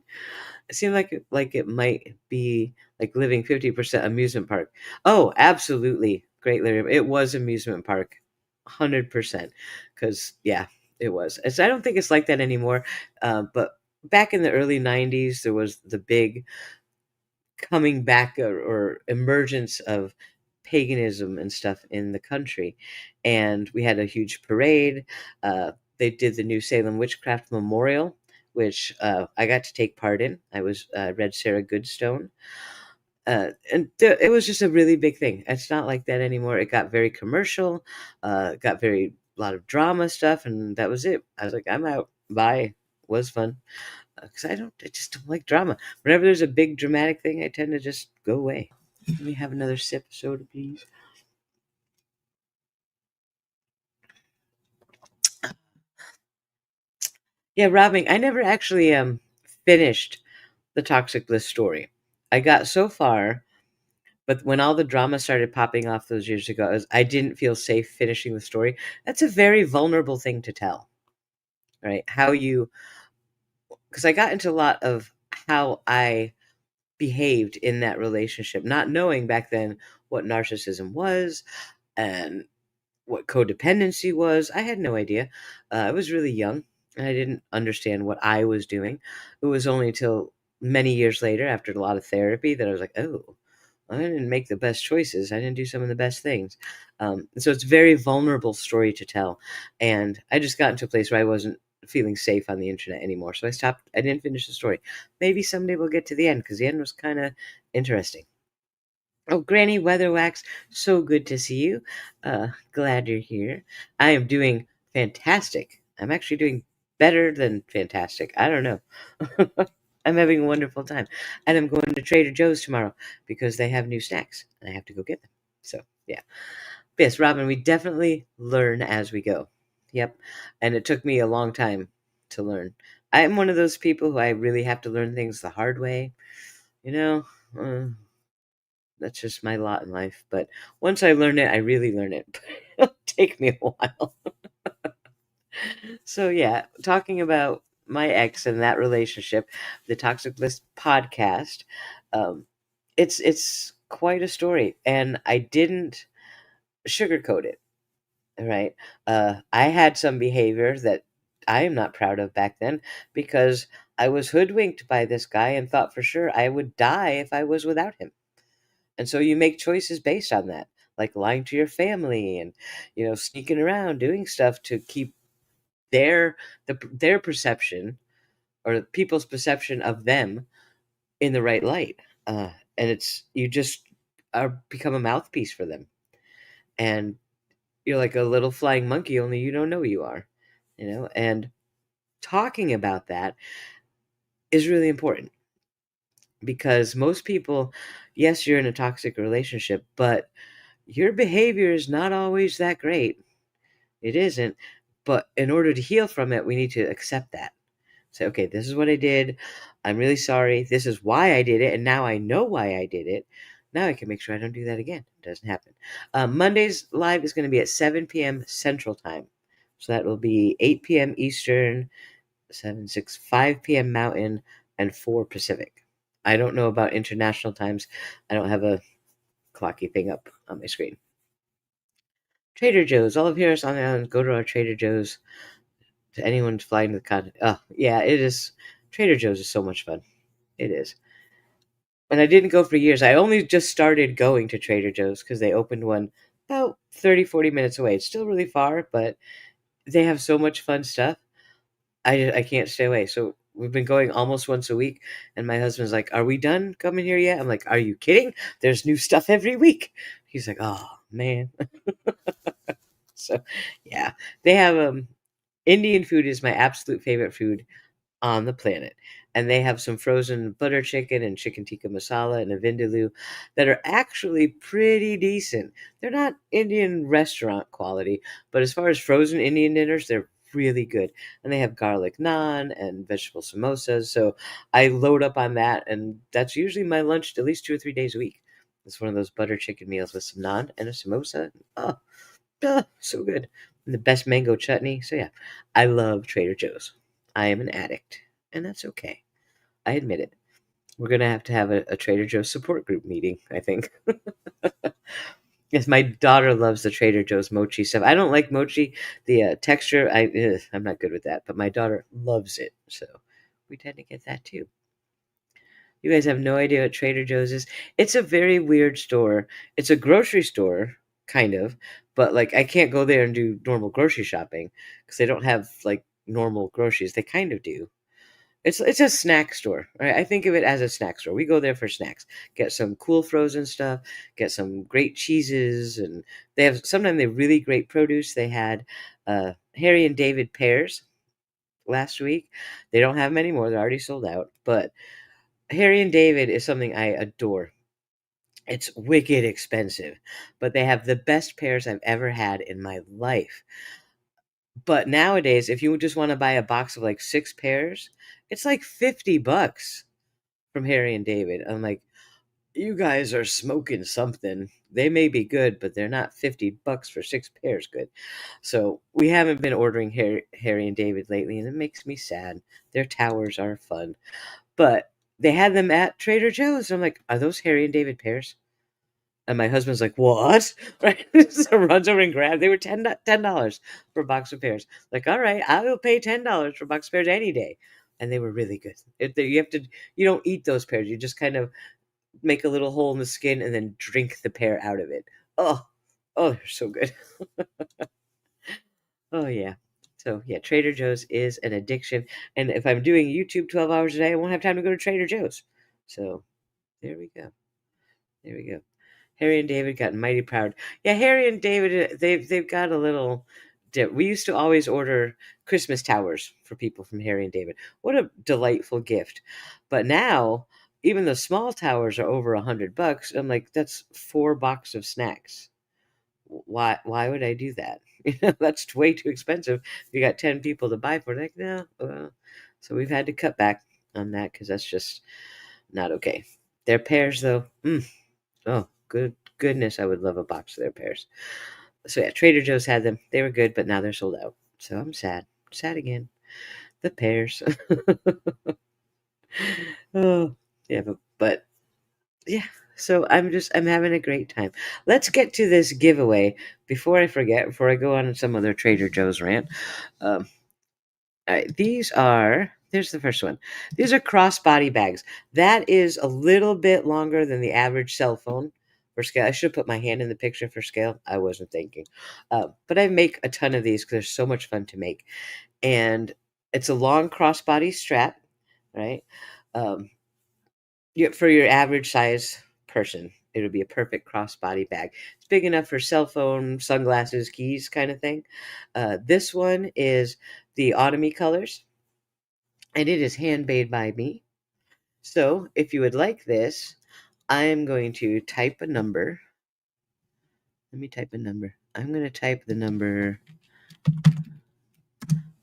It seemed like it might be like living 50% amusement park. Oh, absolutely. Great Larry. It was amusement park. 100%. Because, yeah, it was. I don't think it's like that anymore. But back in the early 90s, there was the big coming back or emergence of paganism and stuff in the country. And we had a huge parade. They did the New Salem Witchcraft Memorial, which I got to take part in. I was read Sarah Goodstone. It was just a really big thing. It's not like that anymore. It got very commercial, got very a lot of drama stuff, and that was it. I was like, I'm out. Bye. Was fun because I just don't like drama. Whenever there's a big dramatic thing, I tend to just go away. Let me have another sip of soda, please. Yeah, robbing. I never actually finished the Toxic Bliss story. I got so far, but when all the drama started popping off those years ago, I didn't feel safe finishing the story. That's a very vulnerable thing to tell, right? Because I got into a lot of how I behaved in that relationship, not knowing back then what narcissism was and what codependency was. I had no idea. I was really young and I didn't understand what I was doing. It was only till many years later, after a lot of therapy, that I was like, oh, I didn't make the best choices. I didn't do some of the best things. So it's a very vulnerable story to tell. And I just got into a place where I wasn't feeling safe on the internet anymore. So I stopped. I didn't finish the story. Maybe someday we'll get to the end because the end was kind of interesting. Oh, Granny Weatherwax, so good to see you. Glad you're here. I am doing fantastic. I'm actually doing better than fantastic. I don't know. I'm having a wonderful time. And I'm going to Trader Joe's tomorrow because they have new snacks and I have to go get them. So, yeah. Yes, Robin, we definitely learn as we go. Yep. And it took me a long time to learn. I'm one of those people who I really have to learn things the hard way. You know, uh, that's just my lot in life. But once I learn it, I really learn it. It'll take me a while. So yeah, talking about my ex and that relationship, the Toxic Bliss podcast, um, it's quite a story, and I didn't sugarcoat it. Right? I had some behavior that I am not proud of back then because I was hoodwinked by this guy and thought for sure I would die if I was without him. And so you make choices based on that, like lying to your family and sneaking around, doing stuff to keep their perception or people's perception of them in the right light. And it's you just are become a mouthpiece for them, and you're like a little flying monkey, only you don't know you are. And talking about that is really important because most people, yes, you're in a toxic relationship, but your behavior is not always that great. It isn't. But in order to heal from it, we need to accept that. Say, okay, this is what I did. I'm really sorry. This is why I did it. And now I know why I did it. Now I can make sure I don't do that again. It doesn't happen. Monday's live is going to be at 7 p.m. Central Time. So that will be 8 p.m. Eastern, 5 p.m. Mountain, and 4 Pacific. I don't know about international times. I don't have a clocky thing up on my screen. Trader Joe's. All of here is on the island. Go to our Trader Joe's. To anyone flying to the continent. Oh, yeah, it is. Trader Joe's is so much fun. It is. And I didn't go for years. I only just started going to Trader Joe's because they opened one about 30, 40 minutes away. It's still really far, but they have so much fun stuff. I can't stay away. So we've been going almost once a week, and my husband's like, "Are we done coming here yet?" I'm like, "Are you kidding? There's new stuff every week." He's like, "Oh man." So yeah, they have Indian food is my absolute favorite food on the planet. And they have some frozen butter chicken and chicken tikka masala and a vindaloo that are actually pretty decent. They're not Indian restaurant quality, but as far as frozen Indian dinners, they're really good. And they have garlic naan and vegetable samosas. So I load up on that, and that's usually my lunch at least 2 or 3 days a week. It's one of those butter chicken meals with some naan and a samosa. Oh, so good. And the best mango chutney. So yeah, I love Trader Joe's. I am an addict, and that's okay. I admit it. We're gonna have to have a Trader Joe's support group meeting, I think. Yes, my daughter loves the Trader Joe's mochi stuff. I don't like mochi, the texture. I'm not good with that, but my daughter loves it, so we tend to get that too. You guys have no idea what Trader Joe's is. It's a very weird store. It's a grocery store, kind of, but like I can't go there and do normal grocery shopping because they don't have like normal groceries. They kind of do. It's a snack store, right? I think of it as a snack store. We go there for snacks, get some cool frozen stuff, get some great cheeses, and they have sometimes they have really great produce. They had Harry and David pears last week. They don't have them anymore; they're already sold out. But Harry and David is something I adore. It's wicked expensive, but they have the best pears I've ever had in my life. But nowadays, if you just want to buy a box of like 6 pears, it's like $50 from Harry and David. I'm like, you guys are smoking something. They may be good, but they're not $50 for 6 pears good. So we haven't been ordering Harry and David lately, and it makes me sad. Their towers are fun, but they had them at Trader Joe's. I'm like, are those Harry and David pears? And my husband's like, "What?" Right? So runs over and grabs. They were $10 for a box of pears. Like, all right, I will pay $10 for a box of pears any day. And they were really good. You have to, you don't eat those pears. You just kind of make a little hole in the skin and then drink the pear out of it. Oh, oh, they're so good. Oh yeah. So yeah, Trader Joe's is an addiction. And if I'm doing YouTube 12 hours a day, I won't have time to go to Trader Joe's. So there we go. There we go. Harry and David got mighty proud. Yeah, Harry and David, they've got a little. We used to always order Christmas towers for people from Harry and David. What a delightful gift! But now, even the small towers are over $100. I'm like, that's 4 boxes of snacks. Why would I do that? That's way too expensive. You got 10 people to buy for it. Like, no. So we've had to cut back on that because that's just not okay. Their pears, though. Oh, goodness, I would love a box of their pears. So yeah, Trader Joe's had them. They were good, but now they're sold out. So I'm sad. Sad again. The pears. Oh, yeah, but yeah. So I'm having a great time. Let's get to this giveaway before I forget, before I go on some other Trader Joe's rant. Um, all right, there's the first one. These are crossbody bags. That is a little bit longer than the average cell phone for scale. I should have put my hand in the picture for scale. I wasn't thinking. But I make a ton of these because they're so much fun to make. And it's a long crossbody strap, right? Um, for your average size person, it'll be a perfect crossbody bag. It's big enough for cell phone, sunglasses, keys kind of thing. This one is the autumny colors, and it is handmade by me. So if you would like this, I am going to type a number. Let me type a number. I'm going to type the number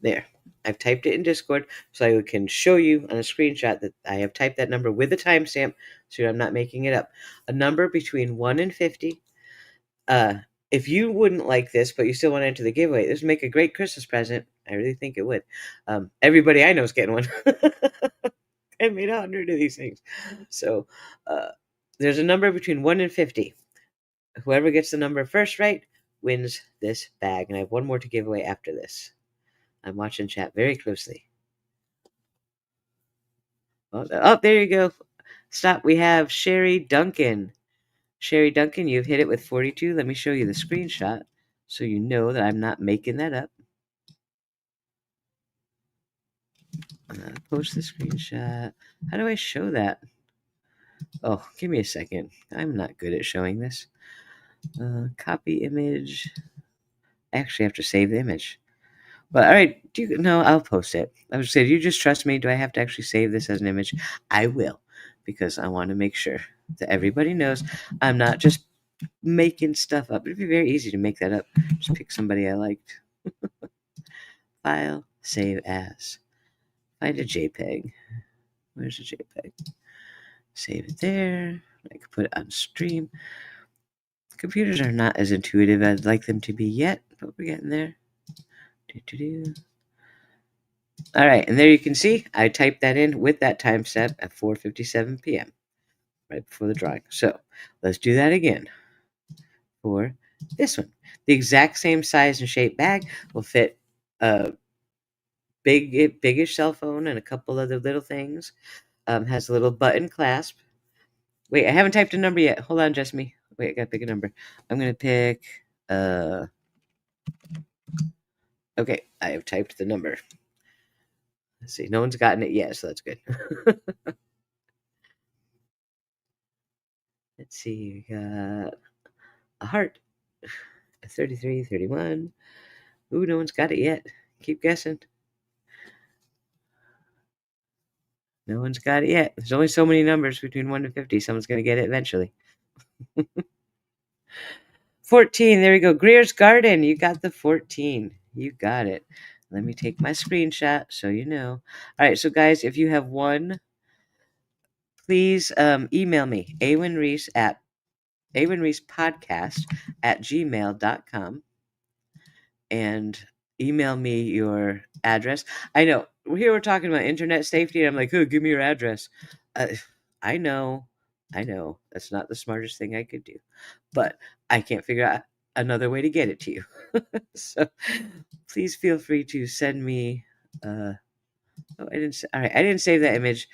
there. I've typed it in Discord so I can show you on a screenshot that I have typed that number with a timestamp so I'm not making it up. A number between 1 and 50. If you wouldn't like this, but you still want to enter the giveaway, this would make a great Christmas present. I really think it would. Everybody I know is getting one. I made 100 of these things. So uh, there's a number between 1 and 50. Whoever gets the number first right wins this bag. And I have one more to give away after this. I'm watching chat very closely. Oh, there you go. Stop. We have Sherry Duncan. Sherry Duncan, you've hit it with 42. Let me show you the screenshot so you know that I'm not making that up. Post the screenshot. How do I show that? Oh, give me a second. I'm not good at showing this. Copy image. I actually have to save the image. But all right, no, I'll post it. I would say, do you just trust me? Do I have to actually save this as an image? I will, because I want to make sure that everybody knows I'm not just making stuff up. It'd be very easy to make that up. Just pick somebody I liked. File, save as. Find a JPEG. Where's the JPEG? Save it there. I can put it on stream. Computers are not as intuitive as I'd like them to be yet, but we're getting there. All right, and there you can see I typed that in with that timestamp at 4:57 p.m. right before the drawing. So let's do that again for this one. The exact same size and shape bag will fit a biggish cell phone and a couple other little things. Has a little button clasp. Wait, I haven't typed a number yet. Hold on, Jessamy. Wait, I gotta pick a number. I'm gonna pick. Okay, I have typed the number. Let's see. No one's gotten it yet, so that's good. Let's see. We got a heart. A 33, 31. Ooh, no one's got it yet. Keep guessing. No one's got it yet. There's only so many numbers between 1 and 50. Someone's going to get it eventually. 14. There we go. Greer's Garden. You got the 14. You got it. Let me take my screenshot so you know. All right. So, guys, if you have one, please email me, awinreesepodcast@gmail.com, and email me your address. I know here we're talking about internet safety, and I'm like, oh, give me your address. I know I know that's not the smartest thing I could do, but I can't figure out another way to get it to you. So please feel free to send me. Oh, all right, I didn't save that image.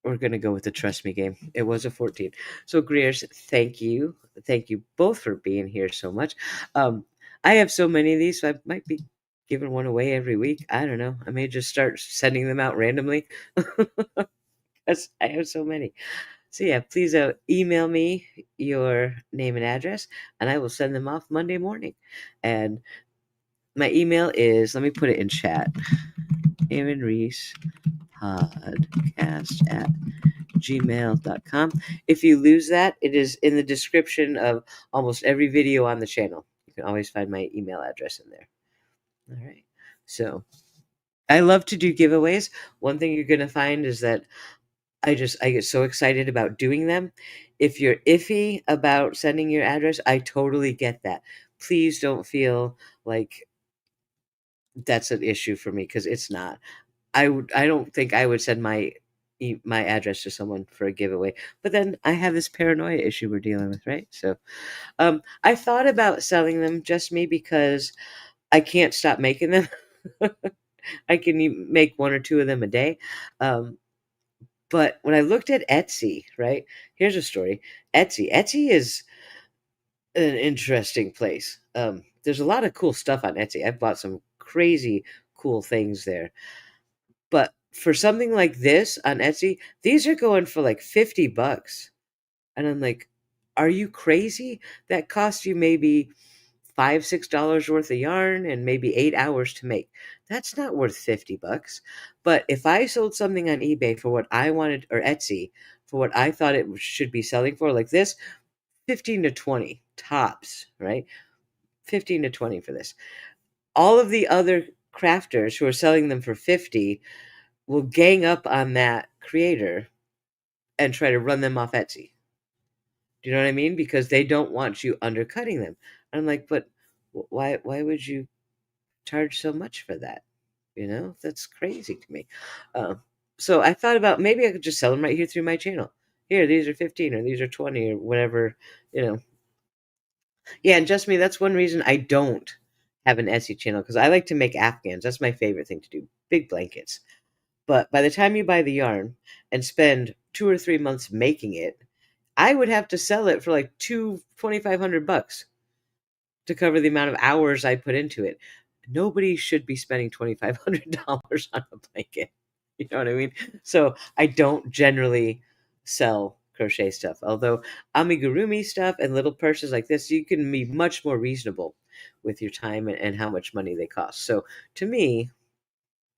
We're gonna go with the trust me game. It was a 14. So Greers, thank you both for being here so much. Um, I have so many of these, so I might be giving one away every week. I don't know. I may just start sending them out randomly because I have so many. So yeah, please email me your name and address, and I will send them off Monday morning. And my email is, let me put it in chat. Aaron Reese podcast at gmail.com. If you lose that, it is in the description of almost every video on the channel. You can always find my email address in there. All right. So I love to do giveaways. One thing you're going to find is that I get so excited about doing them. If you're iffy about sending your address, I totally get that. Please don't feel like that's an issue for me, because it's not. I don't think I would send my address to someone for a giveaway. But then I have this paranoia issue we're dealing with, right? So I thought about selling them, just me, because I can't stop making them. I can make one or two of them a day. Um, but when I looked at Etsy, right? Here's a story. Etsy is an interesting place. There's a lot of cool stuff on Etsy. I've bought some crazy cool things there. But for something like this on Etsy, these are going for like $50. And I'm like, are you crazy? That costs you maybe $5, $6 worth of yarn and maybe 8 hours to make. That's not worth $50. But if I sold something on eBay for what I wanted, or Etsy for what I thought it should be selling for, like this, 15 to 20 tops, right? 15 to 20 for this. All of the other crafters who are selling them for 50 will gang up on that creator and try to run them off Etsy. Do you know what I mean? Because they don't want you undercutting them. I'm like, but why would you charge so much for that? That's crazy to me. Um, so I thought about, maybe I could just sell them right here through my channel. Here, these are 15 or these are 20 or whatever, you know. Yeah, and just me, that's one reason I don't have an Etsy channel, because I like to make Afghans. That's my favorite thing to do. Big blankets. But by the time you buy the yarn and spend 2 or 3 months making it, I would have to sell it for like 2,500 bucks to cover the amount of hours I put into it. Nobody should be spending $2,500 on a blanket. You know what I mean? So I don't generally sell crochet stuff. Although amigurumi stuff and little purses like this, you can be much more reasonable with your time and how much money they cost. So to me,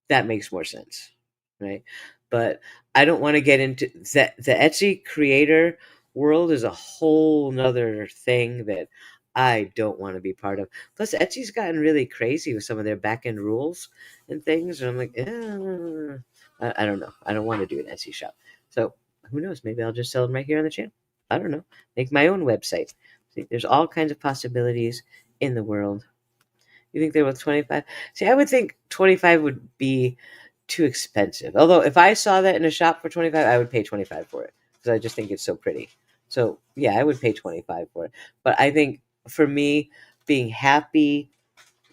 that makes more sense, right? But I don't want to get into that. The Etsy creator world is a whole nother thing that I don't want to be part of. Plus, Etsy's gotten really crazy with some of their back end rules and things, and I'm like, I don't know. I don't want to do an Etsy shop. So who knows? Maybe I'll just sell them right here on the channel. I don't know. Make my own website. See, there's all kinds of possibilities in the world. You think they're worth 25? See, I would think 25 would be too expensive. Although if I saw that in a shop for 25, I would pay 25 for it, because I just think it's so pretty. So, yeah, I would pay 25 for it. But I think for me, being happy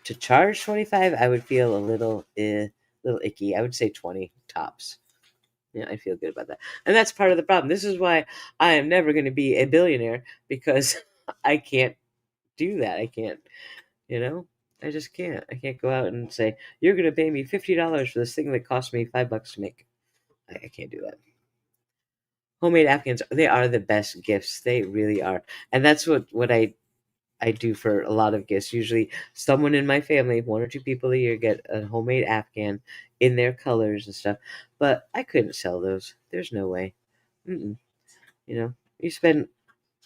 to charge 25, I would feel a little icky. I would say 20 tops. Yeah, I feel good about that. And that's part of the problem. This is why I am never going to be a billionaire, because I can't do that. I can't, you know? I just can't. I can't go out and say, you're going to pay me $50 for this thing that cost me $5 to make. I can't do that. Homemade Afghans, they are the best gifts. They really are. And that's what I do for a lot of gifts. Usually someone in my family, one or two people a year, get a homemade Afghan in their colors and stuff. But I couldn't sell those. There's no way. Mm-mm. You spend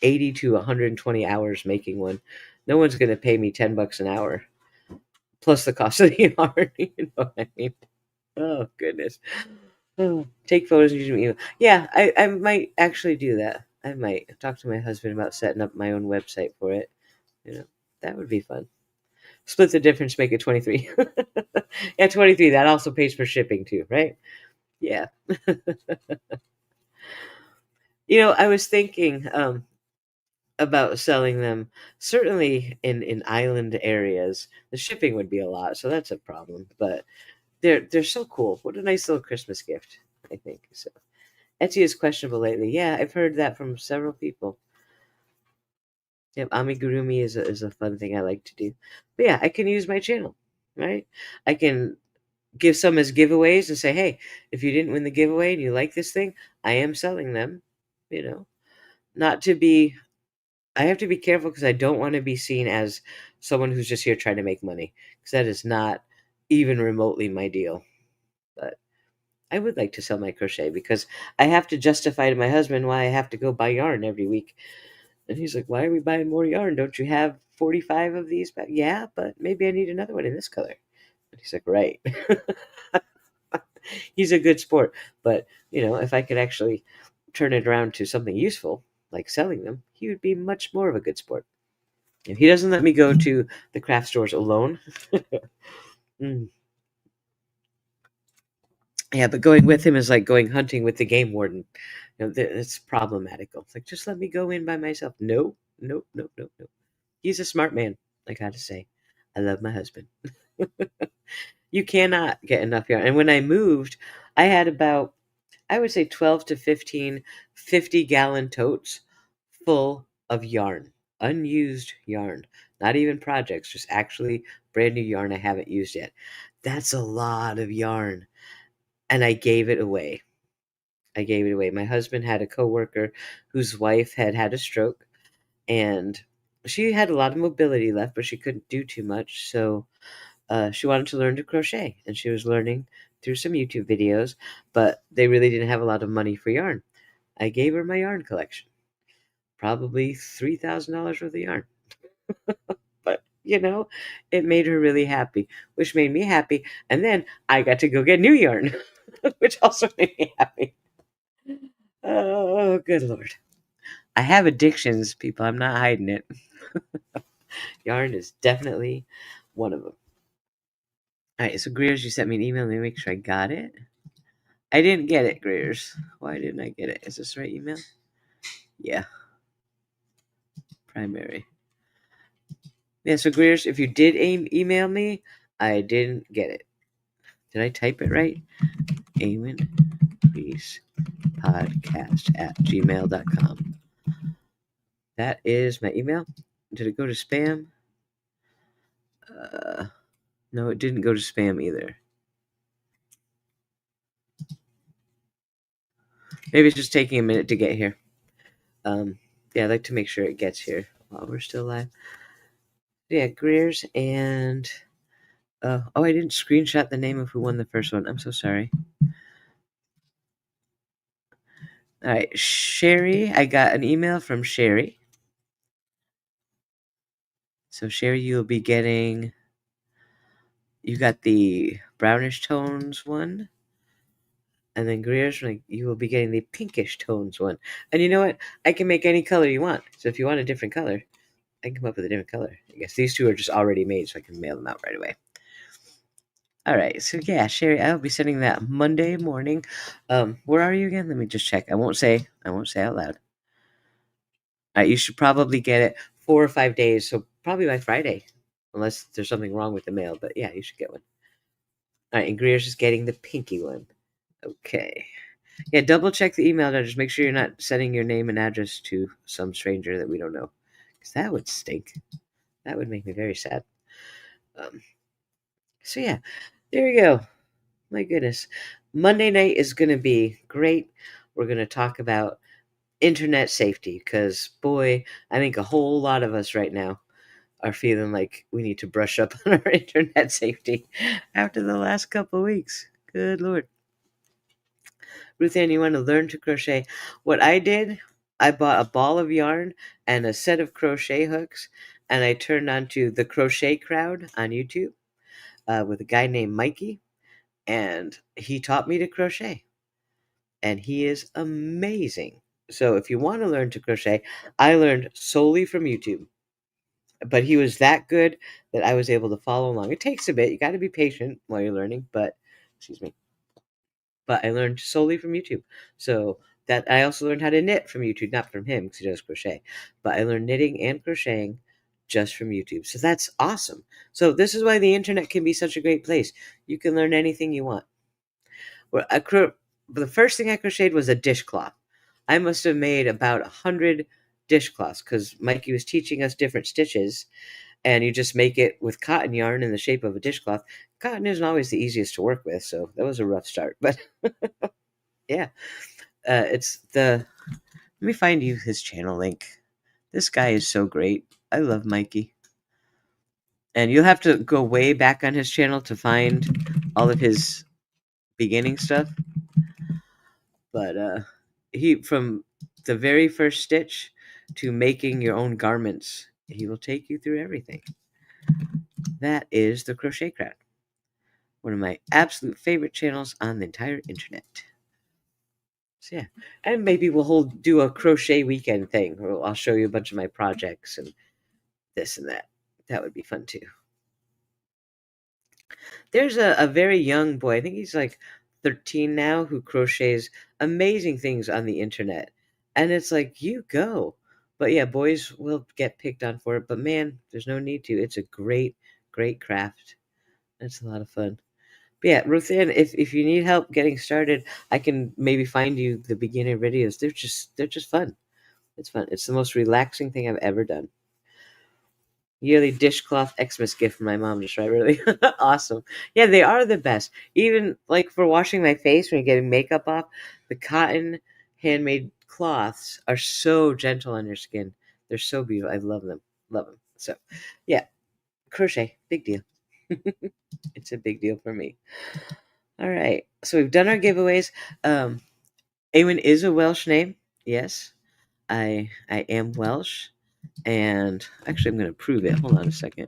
80 to 120 hours making one. No one's going to pay me $10 an hour plus the cost of the yarn. You know what I mean? Oh goodness. Oh, take photos and use them email. Yeah, I might actually do that. I might talk to my husband about setting up my own website for it. That would be fun. Split the difference, make it 23. Yeah, 23. That also pays for shipping too, right? Yeah. I was thinking about selling them. Certainly in island areas, the shipping would be a lot, so that's a problem. But they're so cool. What a nice little Christmas gift, I think. So Etsy is questionable lately. Yeah, I've heard that from several people. Yep, amigurumi is a fun thing I like to do. But yeah, I can use my channel, right? I can give some as giveaways and say, hey, if you didn't win the giveaway and you like this thing, I am selling them. You know, not to be. I have to be careful because I don't want to be seen as someone who's just here trying to make money, because that is not even remotely my deal. But I would like to sell my crochet because I have to justify to my husband why I have to go buy yarn every week. And he's like, "Why are we buying more yarn? Don't you have 45 of these?" But yeah, but maybe I need another one in this color. And he's like, "Right." He's a good sport, but if I could actually turn it around to something useful, like selling them, he would be much more of a good sport. And he doesn't let me go to the craft stores alone. Mm. Yeah, but going with him is like going hunting with the game warden. It's problematical. It's like, just let me go in by myself. No, nope, nope, nope, nope. He's a smart man, I gotta say. I love my husband. You cannot get enough yarn. And when I moved, I had about, I would say 12 to 15 50-gallon totes full of yarn, unused yarn, not even projects, just actually brand new yarn I haven't used yet. That's a lot of yarn. And I gave it away. I gave it away. My husband had a coworker whose wife had had a stroke, and she had a lot of mobility left, but she couldn't do too much. So she wanted to learn to crochet, and she was learning through some YouTube videos, but they really didn't have a lot of money for yarn. I gave her my yarn collection, probably $3,000 worth of yarn. But it made her really happy, which made me happy. And then I got to go get new yarn, which also made me happy. Oh, good Lord. I have addictions, people. I'm not hiding it. Yarn is definitely one of them. All right, so Greers, you sent me an email. Let me make sure I got it. I didn't get it, Greers. Why didn't I get it? Is this the right email? Yeah, primary. Yeah, so Greers, if you did email me, I didn't get it. Did I type it right? Eamon Reese podcast at gmail.com. That is my email. Did it go to spam? No, it didn't go to spam either. Maybe it's just taking a minute to get here. Yeah, I'd like to make sure it gets here while we're still live. Yeah, Greers and oh, I didn't screenshot the name of who won the first one. I'm so sorry. All right, Sherry. I got an email from Sherry. So Sherry, you'll be getting. You got the brownish tones one, and then Greer's, you will be getting the pinkish tones one. And you know what? I can make any color you want. So if you want a different color, I can come up with a different color. I guess these two are just already made, so I can mail them out right away. All right, so yeah, Sherry, I'll be sending that Monday morning. Where are you again? Let me just check. I won't say out loud. All right, you should probably get it 4 or 5 days, so probably by Friday, unless there's something wrong with the mail. But yeah, you should get one. All right, and Greer's is getting the pinky one. Okay. Yeah, double check the email address. Make sure you're not sending your name and address to some stranger that we don't know, because that would stink. That would make me very sad. Um, so yeah, there you go. My goodness. Monday night is going to be great. We're going to talk about internet safety because, boy, I think a whole lot of us right now are feeling like we need to brush up on our internet safety after the last couple of weeks. Good Lord. Ruth Ann, you want to learn to crochet? What I did, I bought a ball of yarn and a set of crochet hooks, and I turned on to the Crochet Crowd on YouTube with a guy named Mikey, and he taught me to crochet. And he is amazing. So if you want to learn to crochet, I learned solely from YouTube. But he was that good that I was able to follow along. It takes a bit. You got to be patient while you're learning, but excuse me. But I learned solely from YouTube. So that I also learned how to knit from YouTube, not from him because he does crochet, but I learned knitting and crocheting just from YouTube. So that's awesome. So this is why the internet can be such a great place. You can learn anything you want. Well, the first thing I crocheted was a dishcloth. I must have made about 100 dishcloths because Mikey was teaching us different stitches, and you just make it with cotton yarn in the shape of a dishcloth. Cotton isn't always the easiest to work with, so that was a rough start. But yeah, it's the. Let me find you his channel link. This guy is so great. I love Mikey. And you'll have to go way back on his channel to find all of his beginning stuff. But he from the very first stitch to making your own garments, he will take you through everything. That is the Crochet Crowd, one of my absolute favorite channels on the entire internet. So yeah, and maybe do a crochet weekend thing, where I'll show you a bunch of my projects and this and that. That would be fun too. There's a very young boy, I think he's like 13 now, who crochets amazing things on the internet. And it's like, you go. But yeah, boys will get picked on for it. But man, there's no need to. It's a great, great craft. It's a lot of fun. But yeah, Ruthann, if you need help getting started, I can maybe find you the beginner videos. They're just fun. It's fun. It's the most relaxing thing I've ever done. Yearly dishcloth Xmas gift from my mom, just right, really awesome. Yeah, they are the best. Even like for washing my face when you're getting makeup off, the cotton handmade cloths are so gentle on your skin. They're so beautiful. I love them. Love them. So, yeah, crochet, big deal. It's a big deal for me. All right, so we've done our giveaways. Um, Eowyn is a Welsh name. Yes, I am Welsh, and actually, I'm going to prove it. Hold on a second.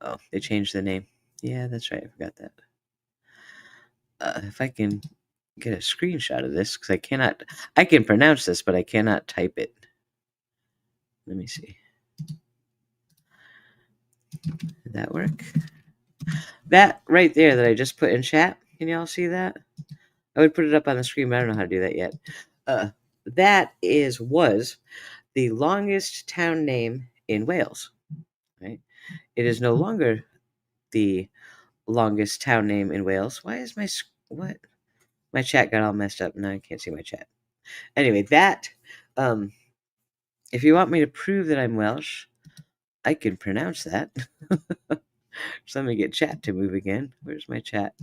Oh, they changed the name. Yeah, that's right. I forgot that. If I can get a screenshot of this, because I can pronounce this, but I cannot type it. Let me see. Did that work? That right there that I just put in chat, can y'all see that? I would put it up on the screen, but I don't know how to do that yet. That was the longest town name in Wales. Right? It is no longer the longest town name in Wales. Why is what? My chat got all messed up. Now I can't see my chat. Anyway, um, if you want me to prove that I'm Welsh, I can pronounce that. So let me get chat to move again. Where's my chat?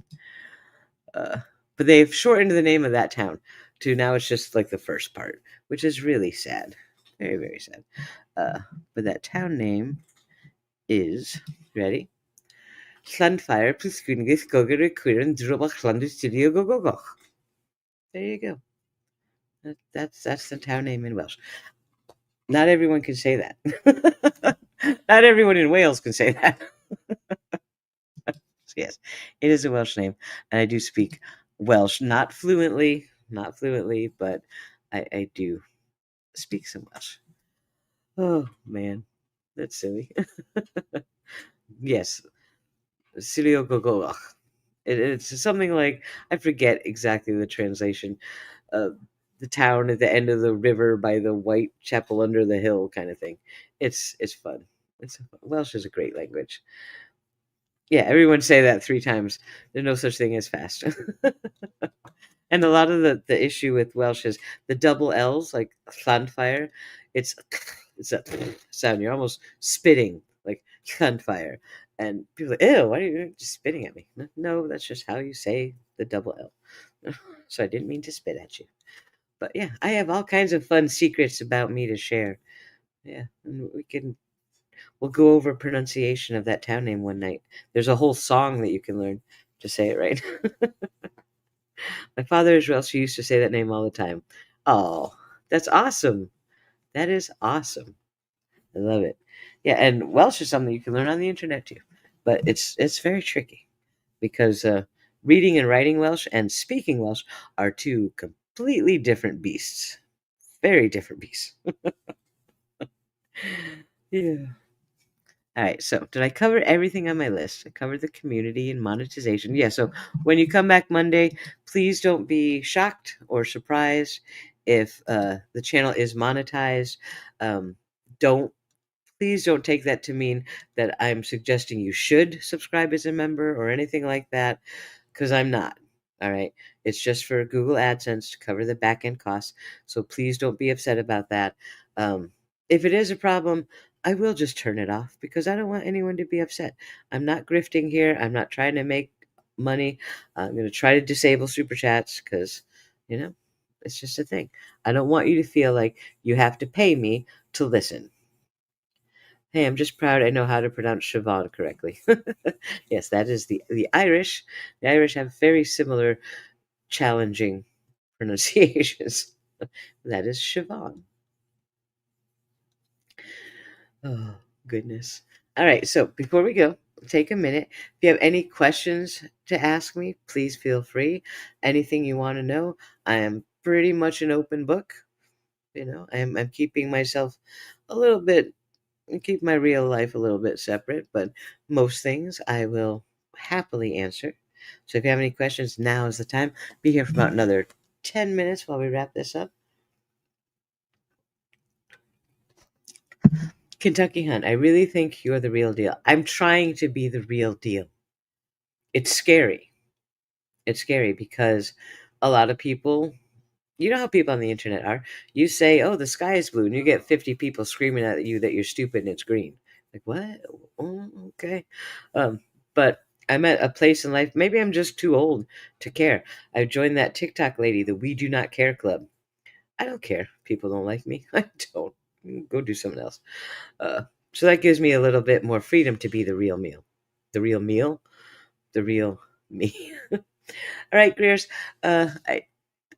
But they've shortened the name of that town to now it's just like the first part, which is really sad. Very, very sad. But that town name is, ready? Llanfair, Plisgwyngyth, Gogor, Cuiran, Drobach, Llandu, Studio, Gogogoch. There you go. That's the town name in Welsh. Not everyone can say that. Not everyone in Wales can say that. So yes, it is a Welsh name, and I do speak Welsh, not fluently, but I do speak some Welsh. Oh man, that's silly. Yes, Silio Gogolach. It's something like, I forget exactly the translation. Uh, the town at the end of the river by the white chapel under the hill kind of thing. It's fun. Welsh is a great language. Yeah, everyone say that 3 times. There's no such thing as fast. And a lot of the issue with Welsh is the double L's, like Llanfair. It's it's a sound. You're almost spitting, like Llanfair. And people are like, ew, why are you just spitting at me? No, that's just how you say the double L. So I didn't mean to spit at you. But yeah, I have all kinds of fun secrets about me to share. Yeah, and we'll go over pronunciation of that town name one night. There's a whole song that you can learn to say it right. My father is Welsh. He used to say that name all the time. Oh, that's awesome. That is awesome. I love it. Yeah, and Welsh is something you can learn on the internet too, but it's very tricky because reading and writing Welsh and speaking Welsh are two completely different beasts. Very different beasts. Yeah. All right, so did I cover everything on my list? I covered the community and monetization. Yeah, so when you come back Monday, please don't be shocked or surprised if the channel is monetized. Don't Please don't take that to mean that I'm suggesting you should subscribe as a member or anything like that, because I'm not. All right. It's just for Google AdSense to cover the back end costs. So please don't be upset about that. If it is a problem, I will just turn it off because I don't want anyone to be upset. I'm not grifting here. I'm not trying to make money. I'm going to try to disable super chats because, you know, it's just a thing. I don't want you to feel like you have to pay me to listen. Hey, I'm just proud I know how to pronounce Siobhan correctly. Yes, that is the Irish. The Irish have very similar challenging pronunciations. That is Siobhan. Oh, goodness. All right, so before we go, take a minute. If you have any questions to ask me, please feel free. Anything you want to know, I am pretty much an open book. I'm keeping myself a little bit and keep my real life a little bit separate, but most things I will happily answer. So if you have any questions, now is the time. Be here for about another 10 minutes while we wrap this up. Kentucky Hunt, I really think you're the real deal. I'm trying to be the real deal. It's scary. It's scary because a lot of people, you know how people on the internet are. You say, "Oh, the sky is blue," and you get 50 people screaming at you that you're stupid and it's green. Like, what? Oh, okay. Um, but I'm at a place in life, maybe I'm just too old to care. I joined that TikTok lady, the We Do Not Care Club. I don't care. People don't like me. I don't. Go do something else. Uh, so that gives me a little bit more freedom to be the real meal. The real meal, the real me. All right, Greers. I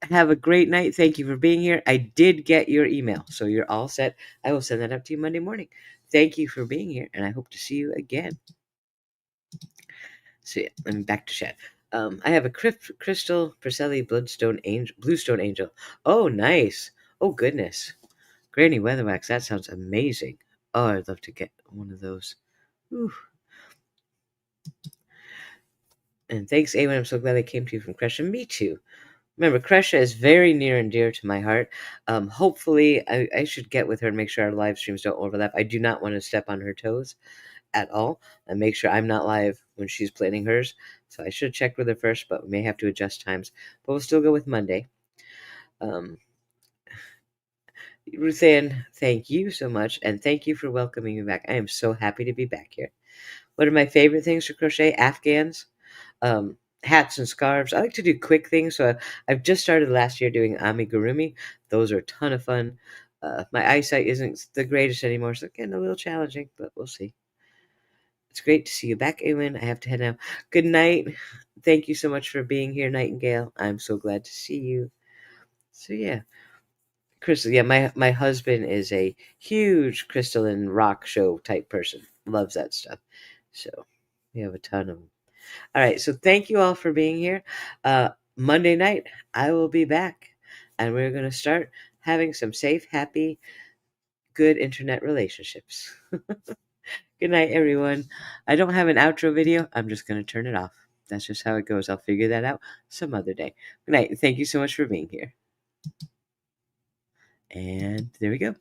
have a great night. Thank you for being here. I did get your email, so you're all set. I will send that up to you Monday morning. Thank you for being here, and I hope to see you again. So yeah, I'm back to chat. I have a crystal Perselli bluestone angel. Oh, nice. Oh, goodness. Granny Weatherwax. That sounds amazing. Oh, I'd love to get one of those. Whew. And thanks, Awen. I'm so glad I came to you from Kresha. Me too. Remember, Kresha is very near and dear to my heart. Hopefully, I should get with her and make sure our live streams don't overlap. I do not want to step on her toes at all and make sure I'm not live when she's planning hers. So I should check with her first, but we may have to adjust times. But we'll still go with Monday. Um, Ruth Ann, thank you so much, and thank you for welcoming me back. I am so happy to be back here. One of my favorite things to crochet, Afghans, hats and scarves. I like to do quick things, so I've just started last year doing amigurumi. Those are a ton of fun. My eyesight isn't the greatest anymore, so it's getting a little challenging, but we'll see. It's great to see you back, Ewan. I have to head now. Good night. Thank you so much for being here, Nightingale. I'm so glad to see you. So yeah, Crystal. Yeah, my husband is a huge crystalline rock show type person. Loves that stuff. So we have a ton of them. All right. So thank you all for being here. Monday night, I will be back, and we're going to start having some safe, happy, good internet relationships. Good night, everyone. I don't have an outro video. I'm just going to turn it off. That's just how it goes. I'll figure that out some other day. Good night. Thank you so much for being here. And there we go.